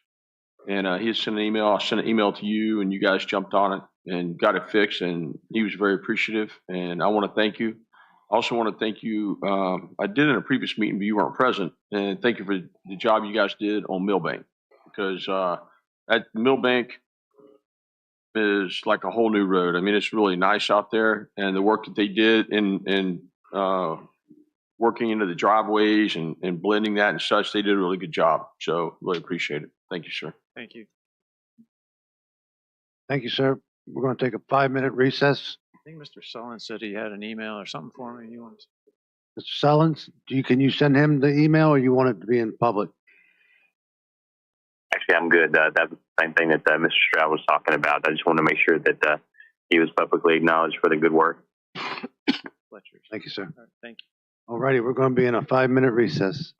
And he had sent an email. I sent an email to you, and you guys jumped on it and got it fixed. And he was very appreciative. And I want to thank you. I also want to thank you. I did in a previous meeting, but you weren't present. And thank you for the job you guys did on Millbank, because at Millbank is like a whole new road. I mean, it's really nice out there, and the work that they did in working into the driveways and blending that and such, they did a really good job. So really appreciate it. Thank you, sir. Thank you. Thank you, sir. We're going to take a 5-minute recess. I think Mr. Sullen said he had an email or something for me. You want to? Mr. Sullins, can you send him the email, or you want it to be in public? Actually, I'm good. That's the same thing that Mr. Stroud was talking about. I just want to make sure that he was publicly acknowledged for the good work. Thank you, sir. All right, thank you. All righty, we're going to be in a 5-minute recess.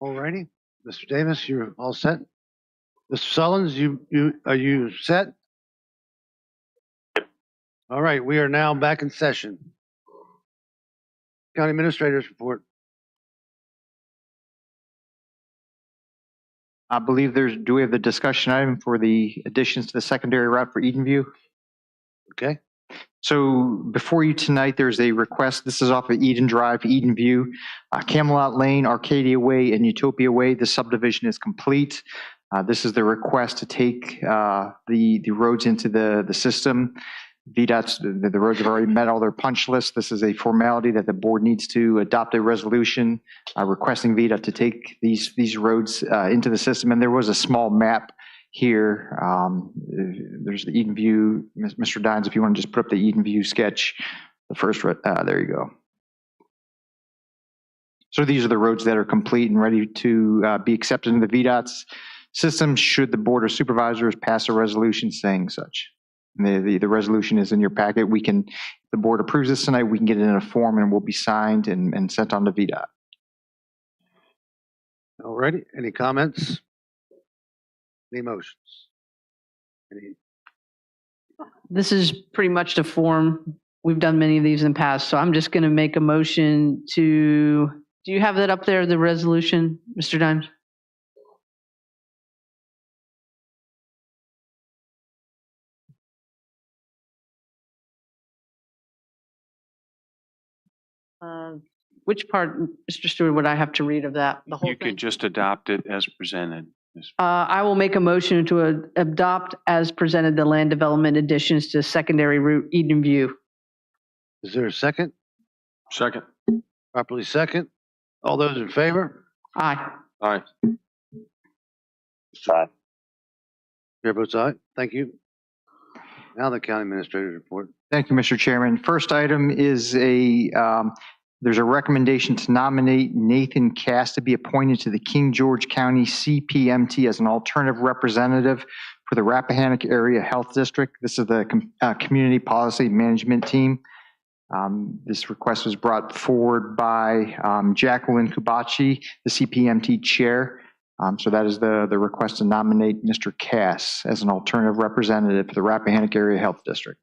All righty. Mr. Davis, you're all set? Mr. Sullins, are you set? All right, we are now back in session. County Administrator's report. I believe do we have the discussion item for the additions to the secondary route for Edenview? Okay. So before you tonight, there's a request. This is off of Eden Drive, Edenview, Camelot Lane, Arcadia Way, and Utopia Way. The subdivision is complete. This is the request to take the roads into the system. VDOT's, the roads have already met all their punch lists. This is a formality that the board needs to adopt a resolution requesting VDOT to take these roads into the system. And there was a small map here. There's the Edenview. Mr. Dines, if you want to just put up the Edenview sketch, the first, there you go. So these are the roads that are complete and ready to be accepted into the VDOT's system should the Board of Supervisors pass a resolution saying such. And the resolution is in your packet. We can, if the board approves this tonight, we can get it in a form and it will be signed and sent on to VDOT. All righty. Any comments? Any motions? This is pretty much the form. We've done many of these in the past, so I'm just going to make a motion to, do you have that up there, the resolution, Mr. Dimes? Which part, Mr. Stewart, would I have to read of that? The whole You thing? could just adopt it as presented. I will make a motion to adopt as presented the land development additions to secondary route Edenview. Is there a second? Second. Properly second. All those in favor? Aye. Aye. Aye. Chair votes aye. Thank you. Now the county administrator's report. Thank you, Mr. Chairman. First item is there's a recommendation to nominate Nathan Cass to be appointed to the King George County CPMT as an alternative representative for the Rappahannock Area Health District. This is the Community Policy Management Team. This request was brought forward by Jacqueline Kubachi, the CPMT chair. So that is the request to nominate Mr. Cass as an alternative representative for the Rappahannock Area Health District.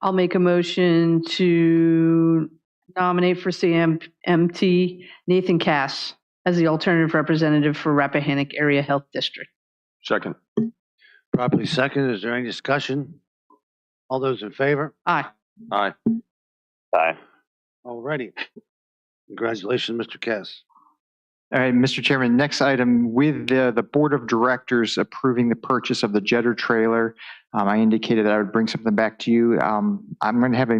I'll make a motion to nominate for CMMT Nathan Cass as the alternative representative for Rappahannock Area Health District. Second. Properly second. Is there any discussion? All those in favor? Aye. Aye. Aye. All righty. Congratulations, Mr. Cass. All right, Mr. Chairman, next item, with the Board of Directors approving the purchase of the Jetter trailer, I indicated that I would bring something back to you. I'm going to have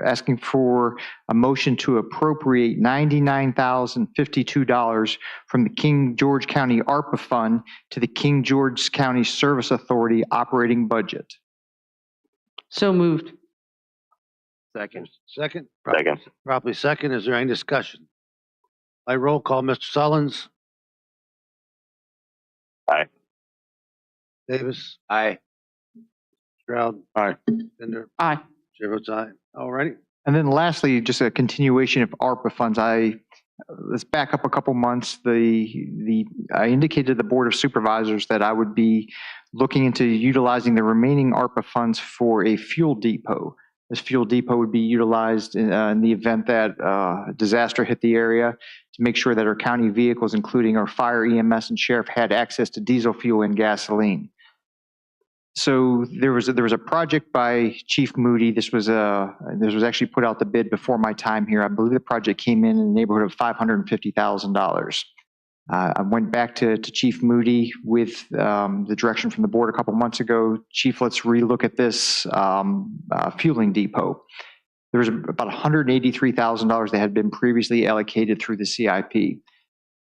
asking for a motion to appropriate $99,052 from the King George County ARPA Fund to the King George County Service Authority operating budget. So moved. Second. Second. Second. Properly second. Is there any discussion? By roll call, Mr. Sullins. Aye. Davis. Aye. Stroud. Aye. Bender. Aye. Chair votes aye. All righty. And then lastly, just a continuation of ARPA funds. Let's back up a couple months. I indicated to the Board of Supervisors that I would be looking into utilizing the remaining ARPA funds for a fuel depot. This fuel depot would be utilized in the event that a disaster hit the area to make sure that our county vehicles, including our fire, EMS, and sheriff, had access to diesel fuel and gasoline. So there was a project by Chief Moody. This was actually put out the bid before my time here. I believe the project came in the neighborhood of $550,000. I went back to Chief Moody with the direction from the board a couple months ago. Chief, let's relook at this fueling depot. There was about $183,000 that had been previously allocated through the CIP.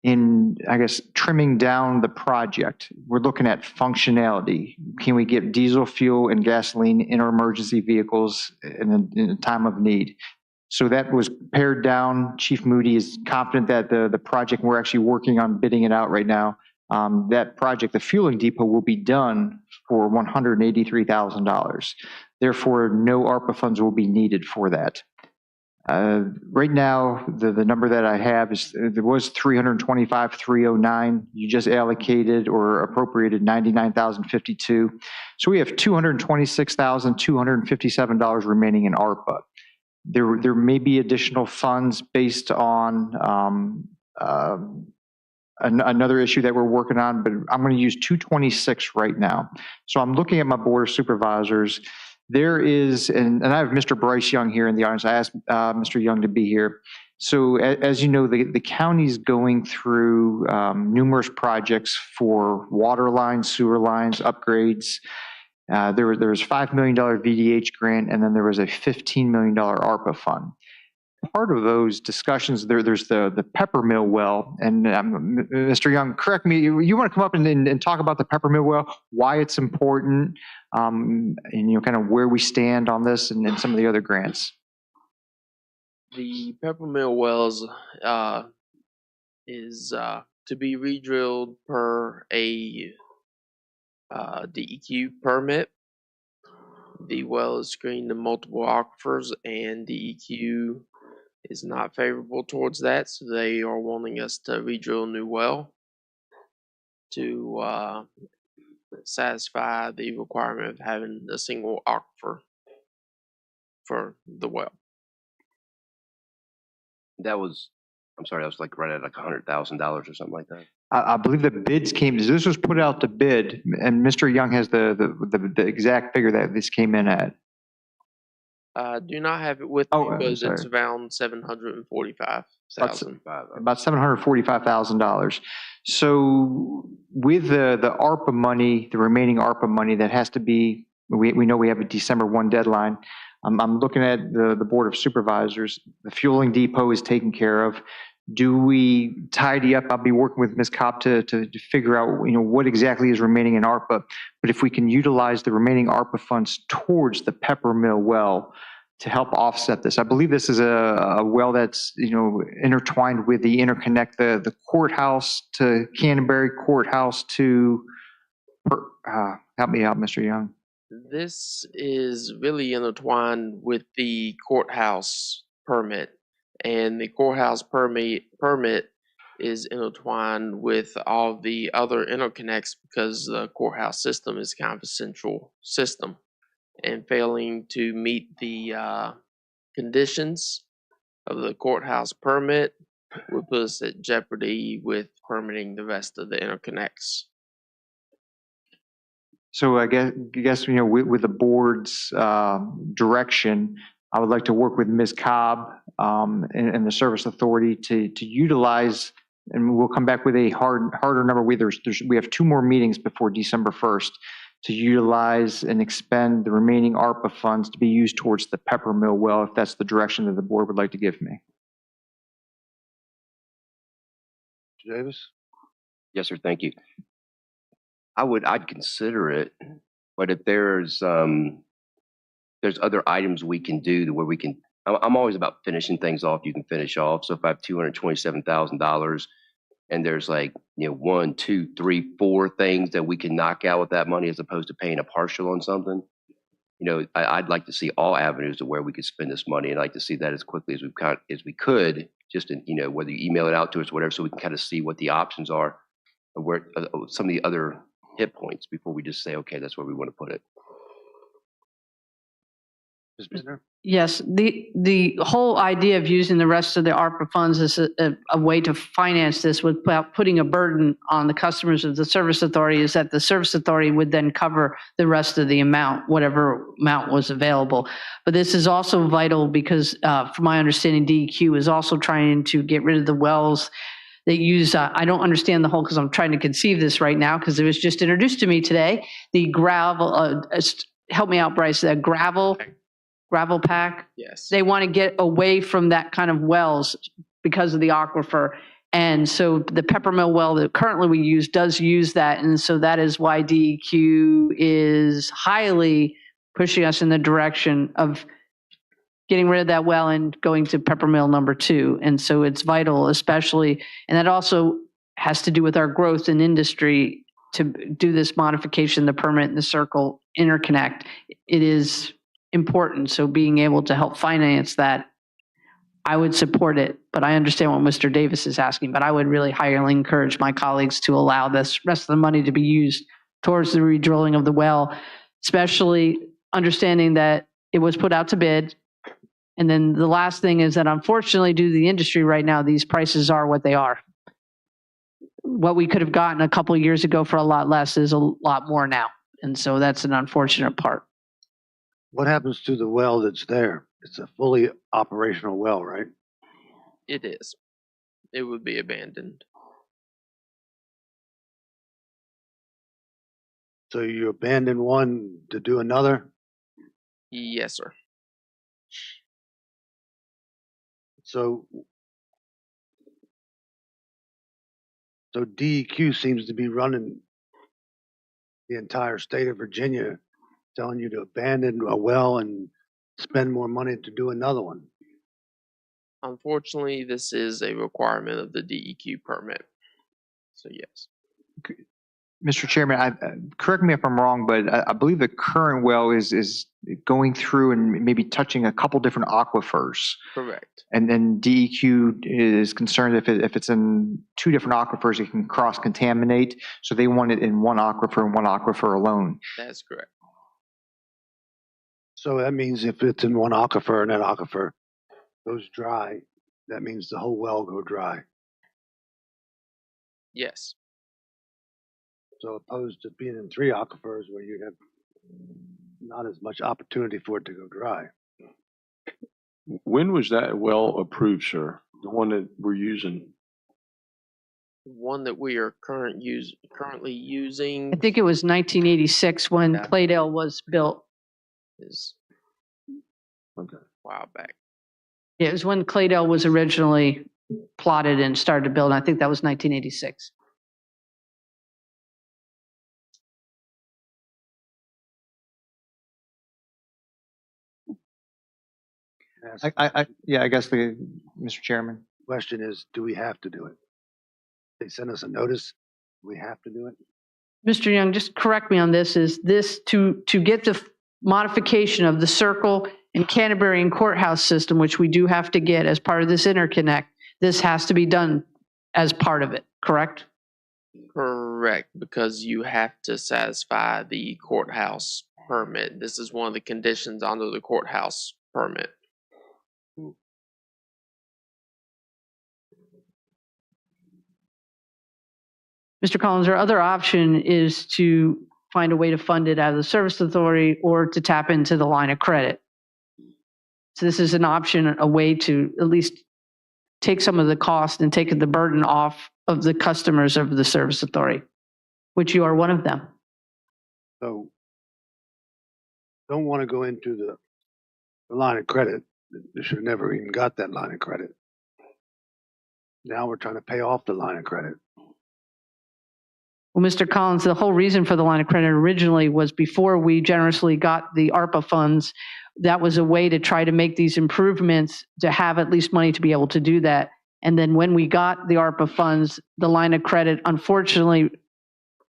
In, I guess, trimming down the project, we're looking at functionality. Can we get diesel fuel and gasoline in our emergency vehicles in a time of need? So that was pared down. Chief Moody is confident that the project, we're actually working on bidding it out right now, that project, the fueling depot, will be done for $183,000. Therefore, no ARPA funds will be needed for that. Right now, the number that I have is, there was 325,309. You just allocated or appropriated 99,052. So we have $226,257 remaining in ARPA. There may be additional funds based on another issue that we're working on, but I'm going to use 226 right now. So I'm looking at my Board of Supervisors. There is, and I have Mr. Bryce Young here in the audience. I asked Mr. Young to be here. So as you know, the county's going through numerous projects for water lines, sewer lines, upgrades. There was $5 million VDH grant, and then there was a $15 million ARPA fund. Part of those discussions, there's the Peppermill well, and Mr. Young, correct me, you want to come up and talk about the Peppermill well, why it's important, and kind of where we stand on this and some of the other grants. The Peppermill wells is to be redrilled per a DEQ permit. The well is screened in multiple aquifers, and DEQ is not favorable towards that, so they are wanting us to redrill a new well to satisfy the requirement of having a single aquifer for the well. That was, I'm sorry, that was like right at like $100,000 or something like that. I believe the bids came, this was put out to bid, and Mr. Young has the exact figure that this came in at. Do not have it with me, but it's around $745,000. About $745,000. So with the ARPA money, the remaining ARPA money that has to be, we know we have a December 1 deadline. I'm looking at the Board of Supervisors. The fueling depot is taken care of. Do we tidy up? I'll be working with Ms. Cobb to figure out, what exactly is remaining in ARPA. But if we can utilize the remaining ARPA funds towards the Peppermill well to help offset this. I believe this is a well that's, intertwined with the interconnect, the courthouse to Canterbury, courthouse to, help me out, Mr. Young. This is really intertwined with the courthouse permit, and the courthouse permit is intertwined with all the other interconnects because the courthouse system is kind of a central system, and failing to meet the conditions of the courthouse permit would put us at jeopardy with permitting the rest of the interconnects. So I guess with the board's direction, I would like to work with Ms. Cobb and the Service Authority to utilize, and we'll come back with a harder number. We have 2 more meetings before December 1st to utilize and expend the remaining ARPA funds to be used towards the Peppermill well, if that's the direction that the board would like to give me. Mr. Davis? Yes, sir. Thank you. I'd consider it, but if there's other items we can do to where we can, I'm always about finishing things off you can finish off. So if I have $227,000 and there's 1, 2, 3, 4 things that we can knock out with that money as opposed to paying a partial on something, I'd like to see all avenues to where we could spend this money, and I'd like to see that as quickly as we could, just in, whether you email it out to us or whatever, so we can kind of see what the options are, or where some of the other hit points before we just say, okay, that's where we want to put it. Ms. Bittner? Yes, the whole idea of using the rest of the ARPA funds is a way to finance this without putting a burden on the customers of the Service Authority, is that the Service Authority would then cover the rest of the amount, whatever amount was available. But this is also vital because, from my understanding, DEQ is also trying to get rid of the wells that use, I don't understand the whole, because I'm trying to conceive this right now because it was just introduced to me today, the gravel, help me out, Bryce, the gravel pack. Yes. They want to get away from that kind of wells because of the aquifer. And so the Peppermill well that currently we use does use that. And so that is why DEQ is highly pushing us in the direction of getting rid of that well and going to Peppermill number 2. And so it's vital, especially, and that also has to do with our growth in industry to do this modification, the permit and the circle interconnect. It is important. So being able to help finance that I would support it, but I understand what Mr. Davis is asking, but I would really highly encourage my colleagues to allow this rest of the money to be used towards the redrilling of the well, especially understanding that it was put out to bid. And then the last thing is that unfortunately, due to the industry right now, these prices are what they are. What we could have gotten a couple of years ago for a lot less is a lot more now. And so that's an unfortunate part. What happens to the well that's there? It's a fully operational well, right? It is. It would be abandoned. So you abandon one to do another? Yes, sir. So DEQ seems to be running the entire state of Virginia, telling you to abandon a well and spend more money to do another one. Unfortunately, this is a requirement of the DEQ permit. So yes. Mr. Chairman, correct me if I'm wrong, but I believe the current well is going through and maybe touching a couple different aquifers. Correct. And then DEQ is concerned if it's in two different aquifers, it can cross-contaminate. So they want it in one aquifer and one aquifer alone. That's correct. So that means if it's in one aquifer and that aquifer goes dry, that means the whole well go dry. Yes. So opposed to being in three aquifers where you have not as much opportunity for it to go dry. When was that well approved, sir? The one that we're using? One that we are currently using I think it was 1986 when Yeah. Claydale was built. is Okay. a while back. Yeah, it was when Claydale was originally plotted and started to build. I think that was 1986. I guess Mr. Chairman. Question is, do we have to do it? They send us a notice, do we have to do it? Mr. Young, just correct me on this. Is this to get the modification of the Circle and Canterbury and Courthouse system, which we do have to get as part of this interconnect, this has to be done as part of it, correct? Correct, because you have to satisfy the courthouse permit. This is one of the conditions under the courthouse permit. Mr. Collins, our other option is to find a way to fund it out of the service authority or to tap into the line of credit. So this is an option, a way to at least take some of the cost and take the burden off of the customers of the service authority, which you are one of them. So don't want to go into the line of credit. They should have never even got that line of credit. Now we're trying to pay off the line of credit. Well, Mr. Collins, the whole reason for the line of credit originally was before we generously got the ARPA funds, that was a way to try to make these improvements to have at least money to be able to do that. And then when we got the ARPA funds, the line of credit, unfortunately,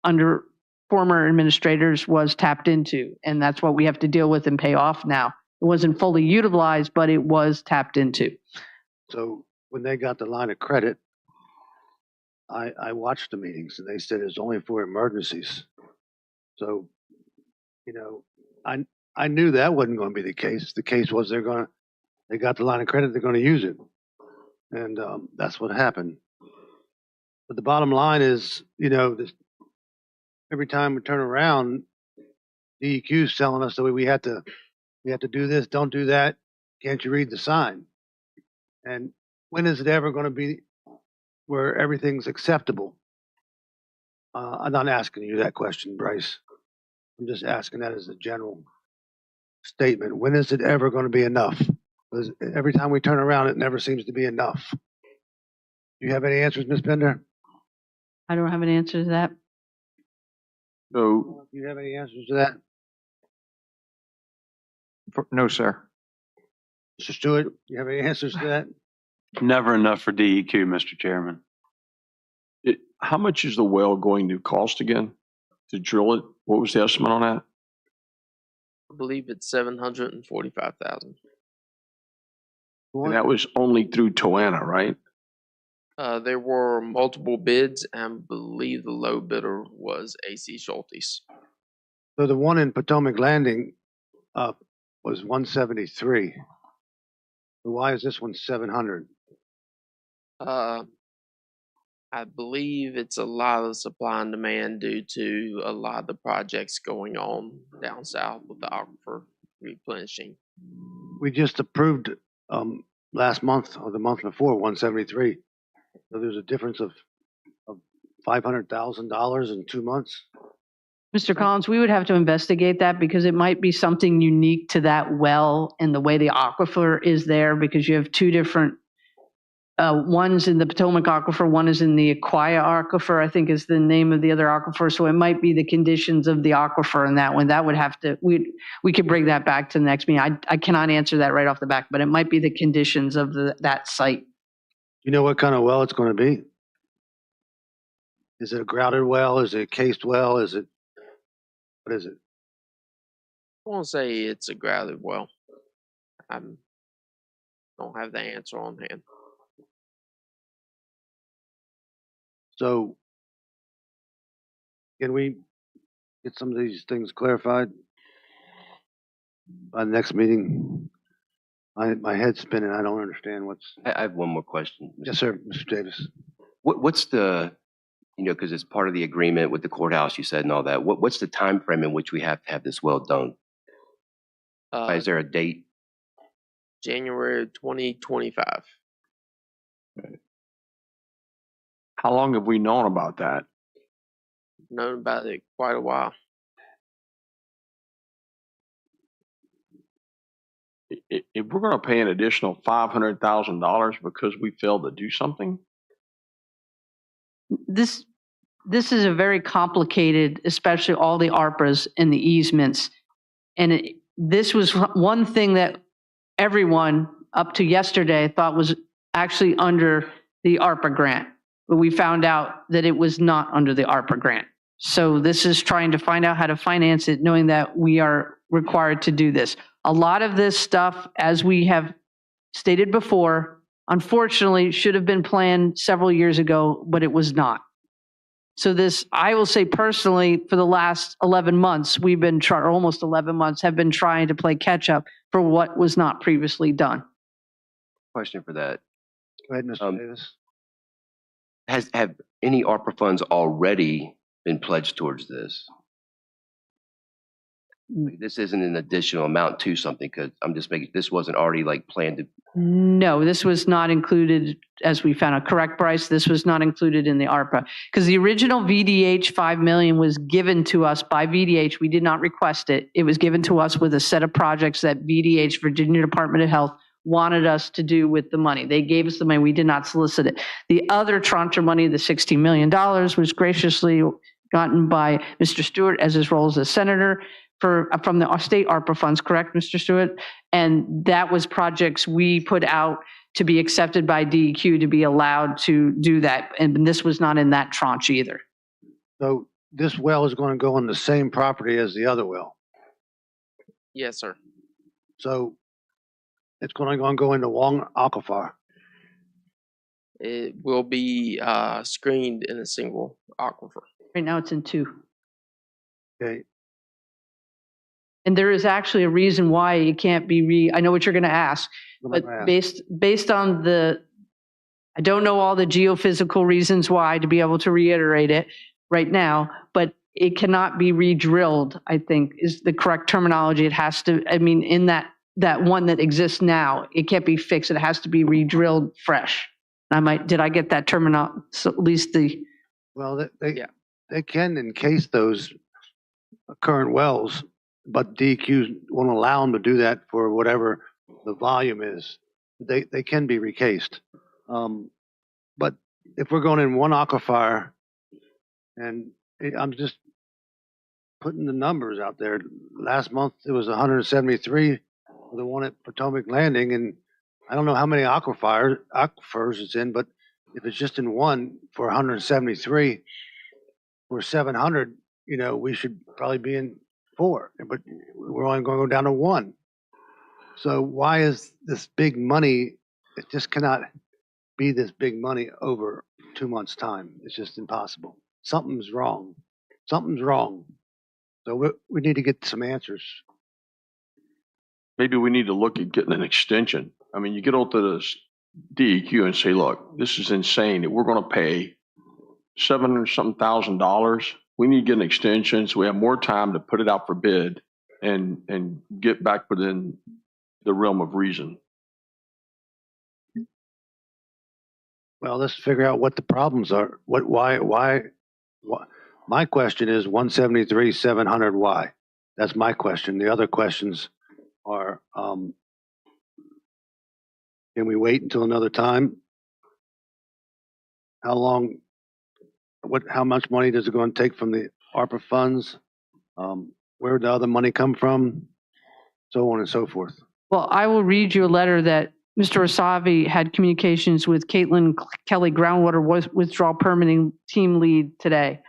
under former administrators was tapped into. And that's what we have to deal with and pay off now. It wasn't fully utilized, but it was tapped into. So when they got the line of credit, I watched the meetings and they said it's only for emergencies. So, you know, I knew that wasn't going to be the case. The case was they got the line of credit, they're going to use it. And that's what happened. But the bottom line is, you know, every time we turn around, DEQ is telling us that we have to do this, don't do that. Can't you read the sign? And when is it ever going to be where everything's acceptable? I'm not asking you that question, Bryce. I'm just asking that as a general statement. When is it ever going to be enough? Because every time we turn around, it never seems to be enough. Do you have any answers, Ms. Bender? I don't have an answer to that. So, Do you have any answers to that? No, sir. Mr. Stewart, do you have any answers to that? Never enough for DEQ, Mr. Chairman. how much is the well going to cost again to drill it? What was the estimate on that? I believe it's 745,000. And that was only through Toanna, right? There were multiple bids, and I believe the low bidder was AC Schultes. So the one in Potomac Landing was 173. Why is this one 700? I believe it's a lot of supply and demand due to a lot of the projects going on down south with the aquifer replenishing. We just approved last month or the month before 173. So there's a difference of $500,000 in 2 months. Mr. Collins, we would have to investigate that because it might be something unique to that well and the way the aquifer is there, because you have two different, one's in the Potomac aquifer, one is in the Aquia aquifer, I think is the name of the other aquifer. So it might be the conditions of the aquifer in that one. That would have to, we could bring that back to the next meeting. I cannot answer that right off the back, but it might be the conditions of that site. You know what kind of well it's going to be? Is it a grouted well? Is it a cased well? What is it? I want to say it's a grouted well. I don't have the answer on hand. So can we get some of these things clarified by the next meeting? My head's spinning. I don't understand what's. I have one more question. Yes, sir, Mr. Davis. What's the, because it's part of the agreement with the courthouse, you said, and all that. What's the time frame in which we have to have this well done? Is there a date? January 2025. How long have we known about that? Known about it quite a while. If we're going to pay an additional $500,000 because we failed to do something? This is a very complicated, especially all the ARPAs and the easements. And this was one thing that everyone up to yesterday thought was actually under the ARPA grant, but we found out that it was not under the ARPA grant. So this is trying to find out how to finance it, knowing that we are required to do this. A lot of this stuff, as we have stated before, unfortunately should have been planned several years ago, but it was not. So this, I will say personally, for the last 11 months, we've been or almost 11 months, have been trying to play catch up for what was not previously done. Question for that. Go ahead, Mr. Davis. Have any ARPA funds already been pledged towards this? Like, this isn't an additional amount to something, because I'm just making, this wasn't already like planned to. No, this was not included, as we found out, correct, Bryce? This was not included in the ARPA because the original VDH 5 million was given to us by VDH. We did not request it. It was given to us with a set of projects that VDH, Virginia Department of Health, wanted us to do with the money. They gave us the money. We did not solicit it. The other tranche of money, the $60 million, was graciously gotten by Mr. Stewart as his role as a senator from the state ARPA funds, correct, Mr. Stewart? And that was projects we put out to be accepted by DEQ to be allowed to do that. And this was not in that tranche either. So this well is going to go on the same property as the other well. Yes, sir. So it's going to go into one aquifer. It will be screened in a single aquifer. Right now it's in two. Okay. And there is actually a reason why it can't be I know what you're going to ask, but based on I don't know all the geophysical reasons why to be able to reiterate it right now, but it cannot be re-drilled, I think is the correct terminology. It has to, I mean, in that one that exists now, it can't be fixed. It has to be re-drilled fresh. Did I get that terminology? So at least well, they can encase those current wells, but DEQ won't allow them to do that for whatever the volume is. They can be recased. But if we're going in one aquifer, and I'm just putting the numbers out there. Last month it was 173 for the one at Potomac Landing, and I don't know how many aquifers it's in, but if it's just in one for 173 for 700, we should probably be in 4, but we're only going to go down to 1. So why is this big money it just cannot be this big money over 2 months' time. It's just impossible. Something's wrong. Something's wrong. So we need to get some answers. Maybe we need to look at getting an extension. I mean, you get onto the DEQ and say, look, this is insane that we're going to pay $700,000. We need to get an extension so we have more time to put it out for bid and get back within the realm of reason. Well, let's figure out what the problems are. Why? My question is 173, 700, why? That's my question. The other questions are, can we wait until another time? How long, how much money does it going to take from the ARPA funds? Where did the other money come from? So on and so forth. Well, I will read you a letter that Mr. Asavi had communications with Caitlin Kelly, groundwater withdrawal permitting team lead today.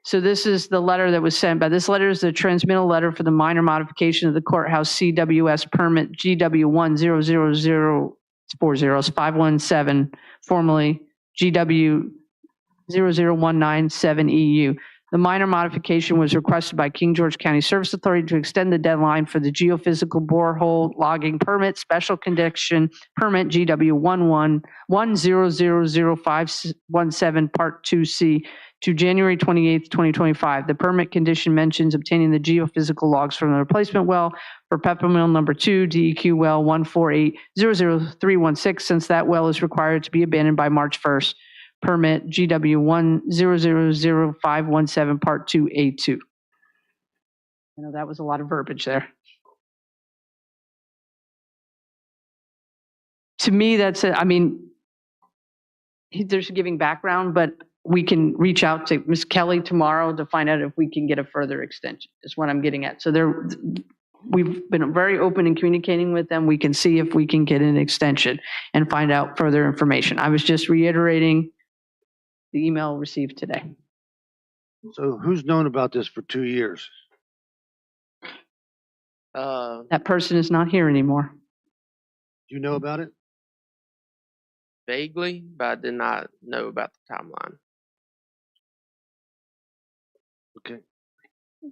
So this is the letter that was sent by. This letter is the transmittal letter for the minor modification of the courthouse CWS permit GW1000400517, formerly GW00197EU. The minor modification was requested by King George County Service Authority to extend the deadline for the geophysical borehole logging permit, special condition permit GW1110000517 Part 2C to January 28th, 2025. The permit condition mentions obtaining the geophysical logs from the replacement well for Peppermill number 2, DEQ well 148-00316, since that well is required to be abandoned by March 1st. Permit GW10000517 Part 2A2. I know that was a lot of verbiage there. To me, that's it. I mean, there's giving background, but we can reach out to Ms. Kelly tomorrow to find out if we can get a further extension, is what I'm getting at. So we've been very open in communicating with them. We can see if we can get an extension and find out further information. I was just reiterating the email received today. So who's known about this for 2 years? That person is not here anymore. Do you know about it? Vaguely, but I did not know about the timeline. Okay. Mr.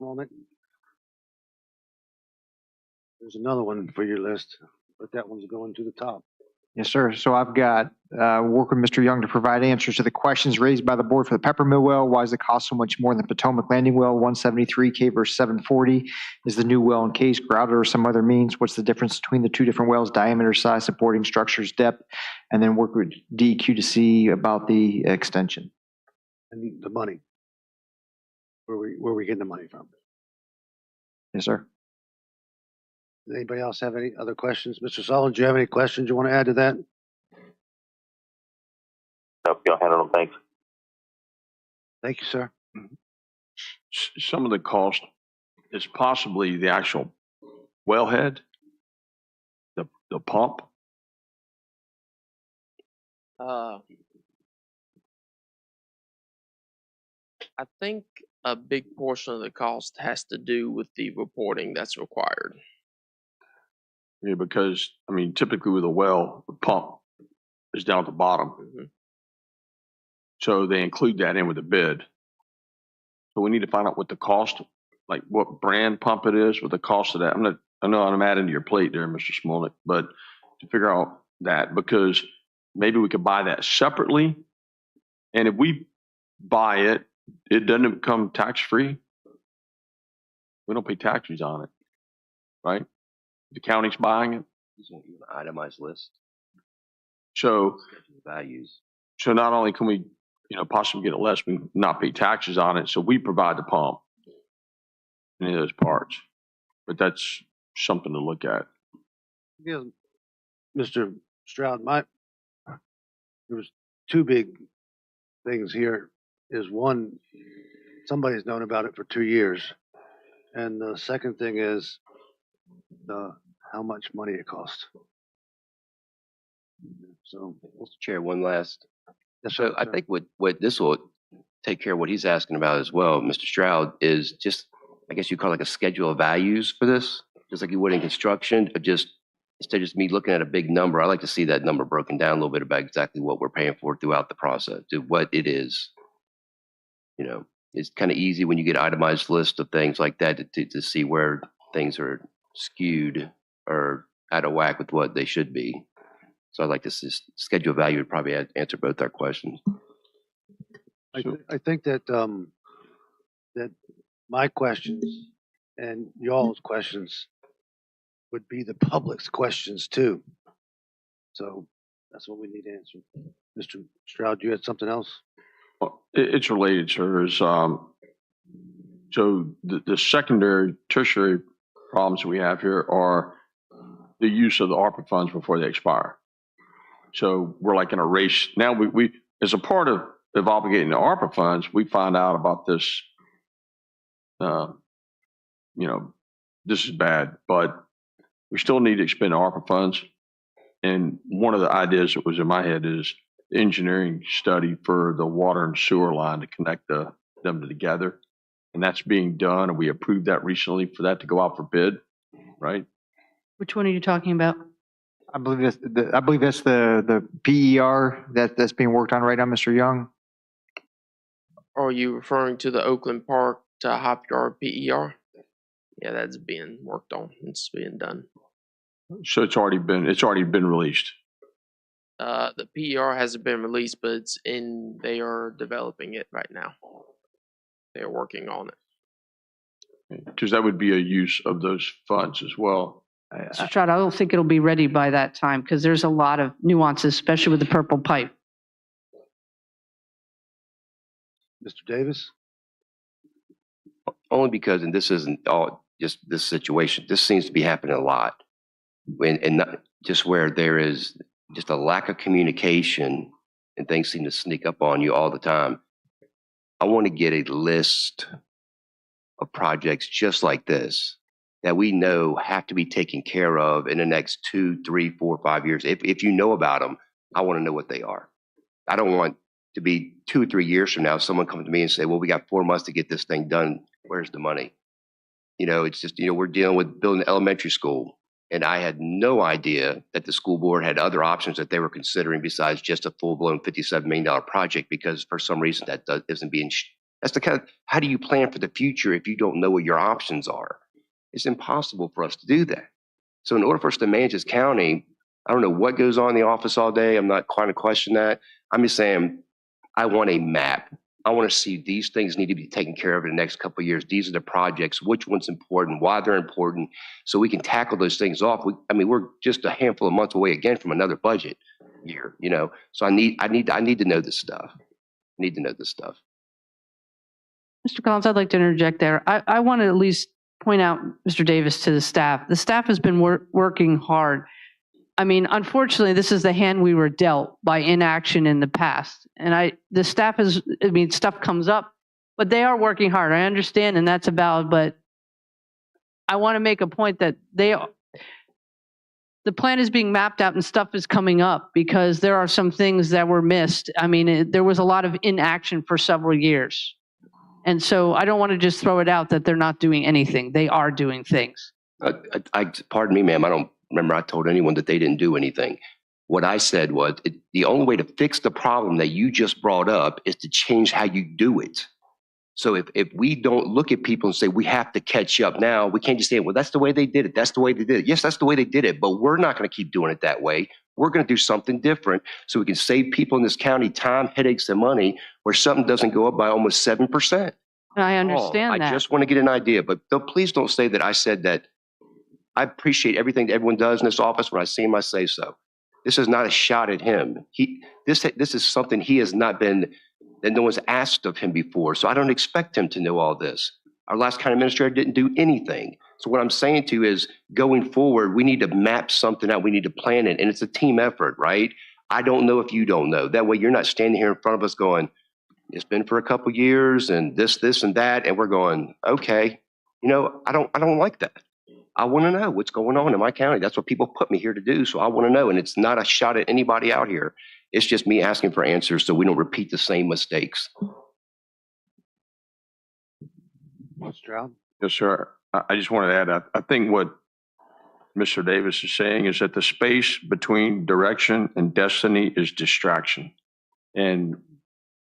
Smolnick? There's another one for your list, but that one's going to the top. Yes, sir. So I've got work with Mr. Young to provide answers to the questions raised by the board for the Peppermill well. Why is the cost so much more than Potomac Landing well 173 K versus 740? Is the new well encased, grouted, or some other means? What's the difference between the two different wells? Diameter, size, supporting structures, depth, and then work with DEQ to see about the extension. And the money. Where we getting the money from? Yes, sir. Does anybody else have any other questions? Mr. Sullivan, do you have any questions you want to add to that? Nope, you'll handle them. Thanks. Thank you, sir. Some of the cost is possibly the actual wellhead, the pump. I think a big portion of the cost has to do with the reporting that's required. Yeah, because, I mean, typically with a well, the pump is down at the bottom. Mm-hmm. So they include that in with the bid. So we need to find out what the cost, like what brand pump it is, what the cost of that. I know I'm adding to your plate there, Mr. Smolnick, but to figure out that, because maybe we could buy that separately. And if we buy it, it doesn't become tax-free. We don't pay taxes on it, right? The county's buying it. Just want you an itemized list. So values. So not only can we, possibly get it less, we not pay taxes on it. So we provide the pump, any of those parts. But that's something to look at. Yeah, Mr. Stroud, there was two big things here. Is one, somebody's known about it for 2 years, and the second thing is how much money it costs. So, Mr. Chair, one last. Yes, so sir. I think what this will take care of what he's asking about as well, Mr. Stroud, is just, I guess you call it like a schedule of values for this. just like you would in construction, or just instead of just me looking at a big number, I like to see that number broken down a little bit about exactly what we're paying for throughout the process, to what it is. You know, it's kind of easy when you get itemized list of things like that to see where things are skewed or out of whack with what they should be. So I'd like to schedule value would probably answer both our questions. I think that that my questions and y'all's questions would be the public's questions too. So that's what we need answered. Mr. Stroud, you had something else? Well, it's related, sir. So the secondary, tertiary problems we have here are the use of the ARPA funds before they expire. So we're like in a race. Now we as a part of obligating the ARPA funds, we find out about this, this is bad, but we still need to expend ARPA funds. And one of the ideas that was in my head is the engineering study for the water and sewer line to connect them together. And that's being done, and we approved that recently for that to go out for bid, right? Which one are you talking about? I believe that's the PER that's being worked on right now, Mr. Young. Are you referring to the Oakland Park to Hop Yard PER? Yeah, that's being worked on. It's being done. So it's already been released. The PER hasn't been released, but they are developing it right now. They're working on it. Because that would be a use of those funds as well. Mr. Stroud, I don't think it'll be ready by that time because there's a lot of nuances, especially with the purple pipe. Mr. Davis? Only because, and this isn't all just this situation, this seems to be happening a lot. And not just where there is just a lack of communication and things seem to sneak up on you all the time. I want to get a list of projects just like this that we know have to be taken care of in the next 2, 3, 4, 5 years. If you know about them, I want to know what they are. I don't want to be 2 or 3 years from now, someone comes to me and say, well, we got 4 months to get this thing done. Where's the money? It's just, we're dealing with building an elementary school. And I had no idea that the school board had other options that they were considering besides just a full-blown $57 million project, because for some reason that isn't being, that's the kind of, how do you plan for the future if you don't know what your options are? It's impossible for us to do that. So in order for us to manage this county, I don't know what goes on in the office all day. I'm not quite to question that. I'm just saying, I want a map. I want to see these things need to be taken care of in the next couple of years. These are the projects, which one's important, why they're important, so we can tackle those things off. We're just a handful of months away again from another budget year, So I need to know this stuff. I need to know this stuff. Mr. Collins, I'd like to interject there. I want to at least point out, Mr. Davis, to the staff. The staff has been working hard. Unfortunately, this is the hand we were dealt by inaction in the past. And the staff stuff comes up, but they are working hard. I understand, and that's about, but I want to make a point that the plan is being mapped out and stuff is coming up because there are some things that were missed. There was a lot of inaction for several years. And so I don't want to just throw it out that they're not doing anything. They are doing things. Pardon me, ma'am. I don't remember I told anyone that they didn't do anything. What I said was the only way to fix the problem that you just brought up is to change how you do it. So if we don't look at people and say we have to catch up now, we can't just say, well, that's the way they did it. That's the way they did it. Yes, that's the way they did it, but we're not going to keep doing it that way. We're going to do something different so we can save people in this county time, headaches, and money where something doesn't go up by almost 7%. I understand that. I just want to get an idea, but please don't say that I said that. I appreciate everything that everyone does in this office. When I see him, I say so. This is not a shot at him. This is something he has not been, that no one's asked of him before. So I don't expect him to know all this. Our last county administrator didn't do anything. So what I'm saying to you is going forward, we need to map something out. We need to plan it. And it's a team effort, right? I don't know if you don't know. That way you're not standing here in front of us going, it's been for a couple years and this, and that. And we're going, okay, I don't like that. I want to know what's going on in my county. That's what people put me here to do. So I want to know. And it's not a shot at anybody out here. It's just me asking for answers so we don't repeat the same mistakes. Mr. Stroud? Yes, sir. I just wanted to add, I think what Mr. Davis is saying is that the space between direction and destiny is distraction. And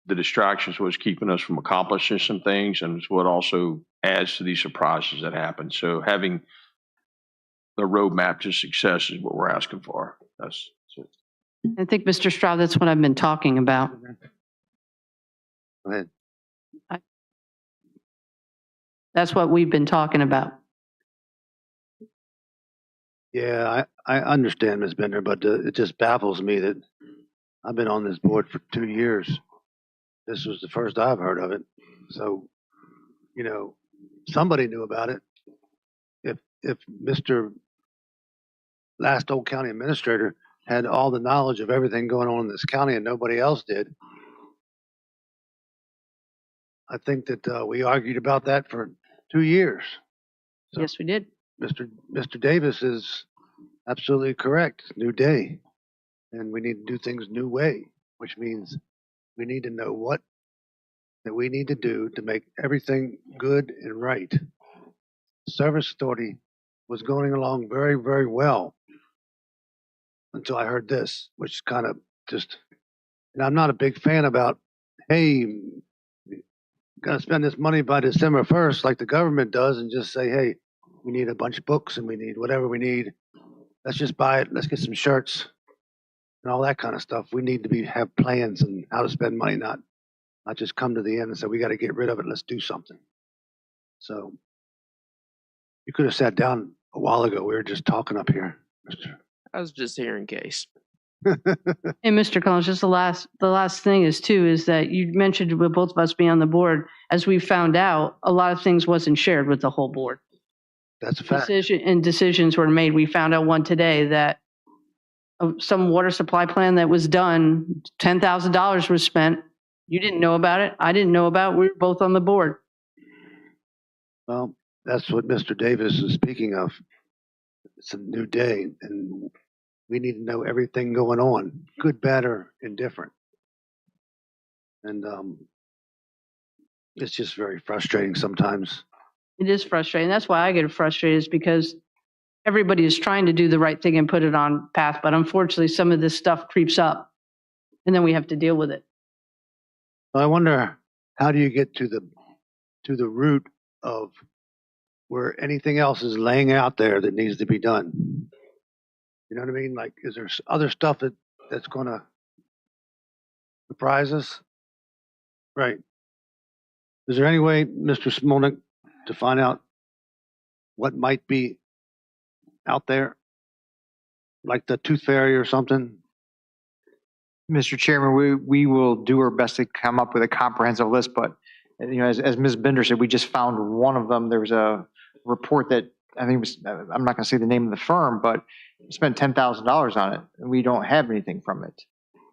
the distraction is what's keeping us from accomplishing some things, and it's what also adds to these surprises that happen. So having the roadmap to success is what we're asking for. That's it. I think, Mr. Stroud, that's what I've been talking about. Go ahead. That's what we've been talking about. Yeah, I understand, Ms. Bender, but it just baffles me that I've been on this board for 2 years. This was the first I've heard of it. So, you know, somebody knew about it. If Mr. last old county administrator had all the knowledge of everything going on in this county and nobody else did, I think that we argued about that for 2 years. So Yes, we did. Mr. Davis is absolutely correct. New day. And we need to do things new way, which means we need to know what that we need to do to make everything good and right. Service Authority was going along very, very well until I heard this, which kind of just, and I'm not a big fan about, hey, got to spend this money by December 1st like the government does and just say, hey, we need a bunch of books and we need whatever we need. Let's just buy it. Let's get some shirts and all that kind of stuff. We need to have plans and how to spend money, not just come to the end and say, we got to get rid of it. Let's do something. So you could have sat down a while ago. We were just talking up here, Mr. I was just here in case. And Mr. Collins, just the last thing is too, is that you mentioned with both of us being on the board, as we found out, a lot of things wasn't shared with the whole board. That's a fact. Decisions were made. We found out one today that some water supply plan that was done, $10,000 was spent. You didn't know about it. I didn't know about it. We were both on the board. Well, that's what Mr. Davis is speaking of. It's a new day, and we need to know everything going on, good, bad, or indifferent. And it's just very frustrating sometimes. It is frustrating. That's why I get frustrated, is because everybody is trying to do the right thing and put it on path. But unfortunately, some of this stuff creeps up, and then we have to deal with it. I wonder, how do you get to the root of where anything else is laying out there that needs to be done? You know what I mean? Like, is there other stuff that's going to surprise us? Right. Is there any way, Mr. Smolnik, to find out what might be out there, like the Tooth Fairy or something? Mr. Chairman, we will do our best to come up with a comprehensive list, but you know, as Ms. Bender said, we just found one of them. There was a report that I think was, I'm not going to say the name of the firm, but spent $10,000 on it, and we don't have anything from it.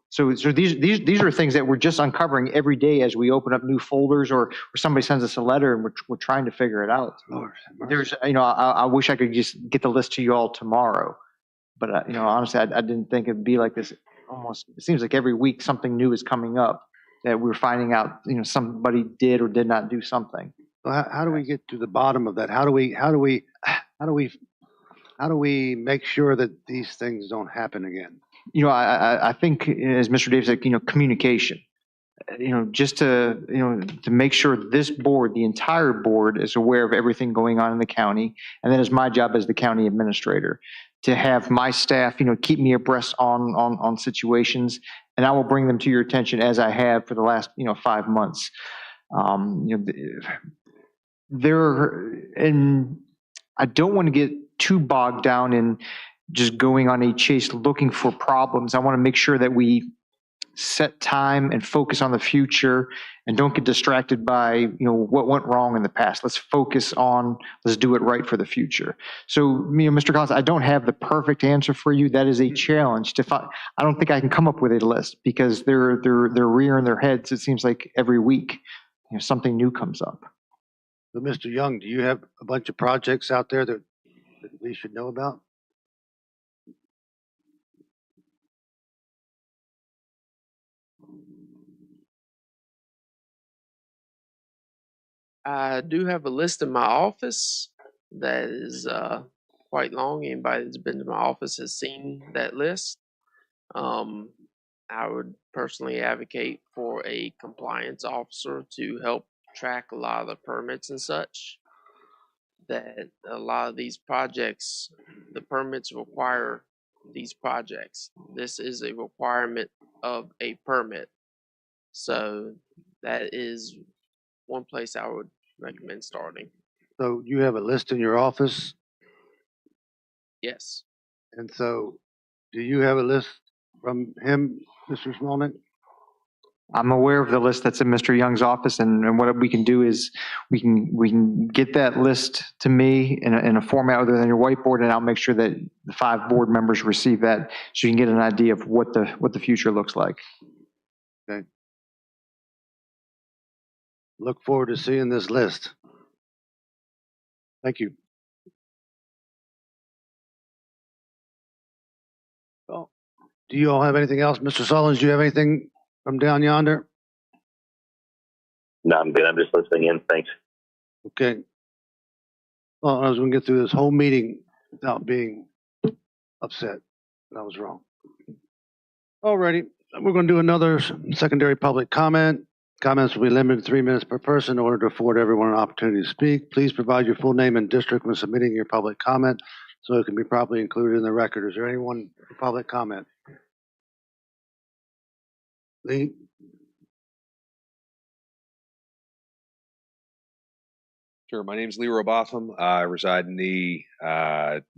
So these are things that we're just uncovering every day as we open up new folders, or somebody sends us a letter and we're trying to figure it out. Lord, there's, you know, I wish I could just get the list to you all tomorrow, but you know, honestly, I didn't think it'd be like this. Almost, it seems like every week something new is coming up that we're finding out, you know, somebody did or did not do something. Well, how do we get to the bottom of that? How do we make sure that these things don't happen again? You know, I think, as Mr. Davis said, you know, communication. You know, just to, you know, to make sure this board, the entire board, is aware of everything going on in the county, and then it's my job as the county administrator to have my staff, you know, keep me abreast on situations, and I will bring them to your attention as I have for the last, you know, 5 months. You know, and I don't want to get too bogged down in just going on a chase looking for problems. I want to make sure that we set time and focus on the future and don't get distracted by, you know, what went wrong in the past. Let's focus on, let's do it right for the future. So, you know, Mr. Collins, I don't have the perfect answer for you. That is a challenge to find. I don't think I can come up with a list because they're rearing their heads. It seems like every week, you know, something new comes up. So, Mr. Young, do you have a bunch of projects out there that we should know about? I do have a list in my office that is quite long. Anybody that's been to my office has seen that list. I would personally advocate for a compliance officer to help track a lot of the permits and such. That a lot of these projects, the permits require these projects. This is a requirement of a permit. So that is one place I would recommend starting. So you have a list in your office, Yes. and so do you have a list from him, Mr. Smolnick? I'm aware of the list that's in Mr. Young's office, and what we can do is we can get that list to me in a format other than your whiteboard, and I'll make sure that the 5 board members receive that, so you can get an idea of what the future looks like. Okay. Look forward to seeing this list. Thank you. Oh, do you all have anything else? Mr. Sullins, do you have anything from down yonder? No, I'm good. I'm just listening in. Thanks. Okay. Well, I was going to get through this whole meeting without being upset. I was wrong. Alrighty, we're going to do another secondary public comment. Comments will be limited to 3 minutes per person in order to afford everyone an opportunity to speak. Please provide your full name and district when submitting your public comment so it can be properly included in the record. Is there anyone for public comment? Lee? Sure. My name is Lee Robotham. I reside in the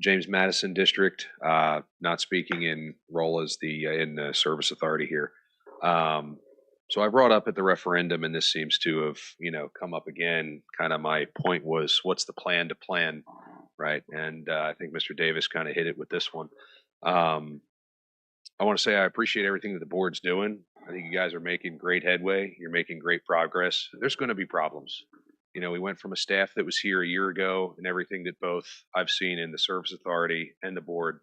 James Madison district, not speaking in role as in the service authority here. So I brought up at the referendum, and this seems to have, come up again. Kind of my point was, what's the plan to plan, right? And I think Mr. Davis kind of hit it with this one. I want to say I appreciate everything that the board's doing. I think you guys are making great headway. You're making great progress. There's going to be problems. We went from a staff that was here a year ago, and everything that both I've seen in the service authority and the board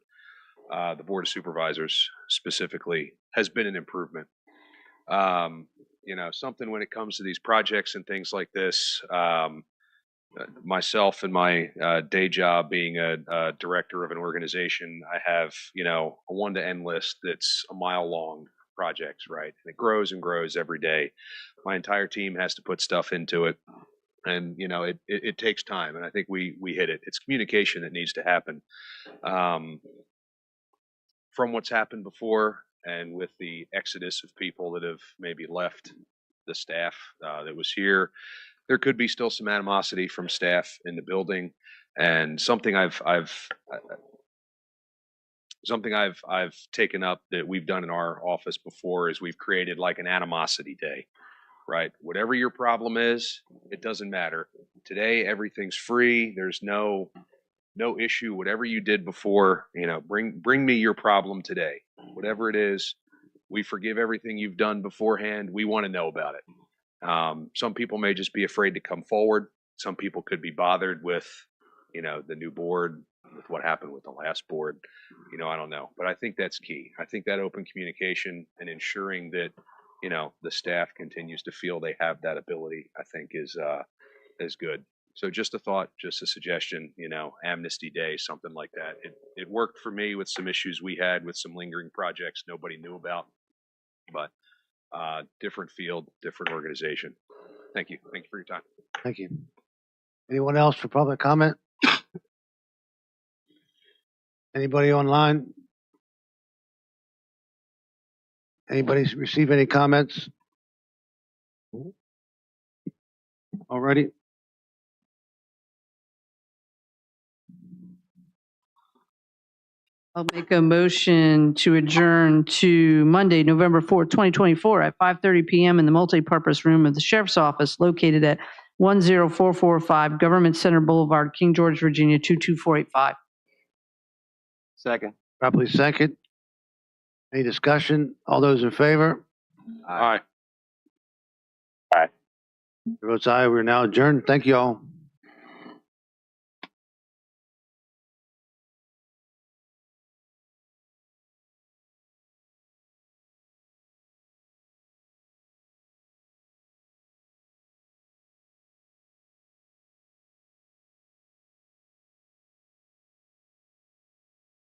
of supervisors specifically, has been an improvement. Something when it comes to these projects and things like this, myself and my day job being a director of an organization, I have, a one to end list that's a mile long projects, right? And it grows and grows every day. My entire team has to put stuff into it. And it takes time, and I think we hit it. It's communication that needs to happen. From what's happened before, and with the exodus of people that have maybe left the staff that was here, there could be still some animosity from staff in the building. And something I've taken up that we've done in our office before is we've created like an animosity day. Right? Whatever your problem is, it doesn't matter. Today, everything's free. There's no issue. Whatever you did before, bring me your problem today. Whatever it is, we forgive everything you've done beforehand. We want to know about it. Some people may just be afraid to come forward. Some people could be bothered with, the new board, with what happened with the last board. I don't know. But I think that's key. I think that open communication and ensuring that the staff continues to feel they have that ability, I think is good. So just a thought, just a suggestion, Amnesty Day, something like that. It worked for me with some issues we had with some lingering projects nobody knew about, but different field, different organization. Thank you. Thank you for your time. Thank you. Anyone else for public comment? Anybody online? Anybody receive any comments? Already? I'll make a motion to adjourn to Monday, November 4th, 2024 at 5:30 PM in the multipurpose room of the Sheriff's Office located at 10445 Government Center Boulevard, King George, Virginia, 22485. Second. Properly second. Any discussion? All those in favor? Aye. Aye. Votes aye. We're now adjourned. Thank you all.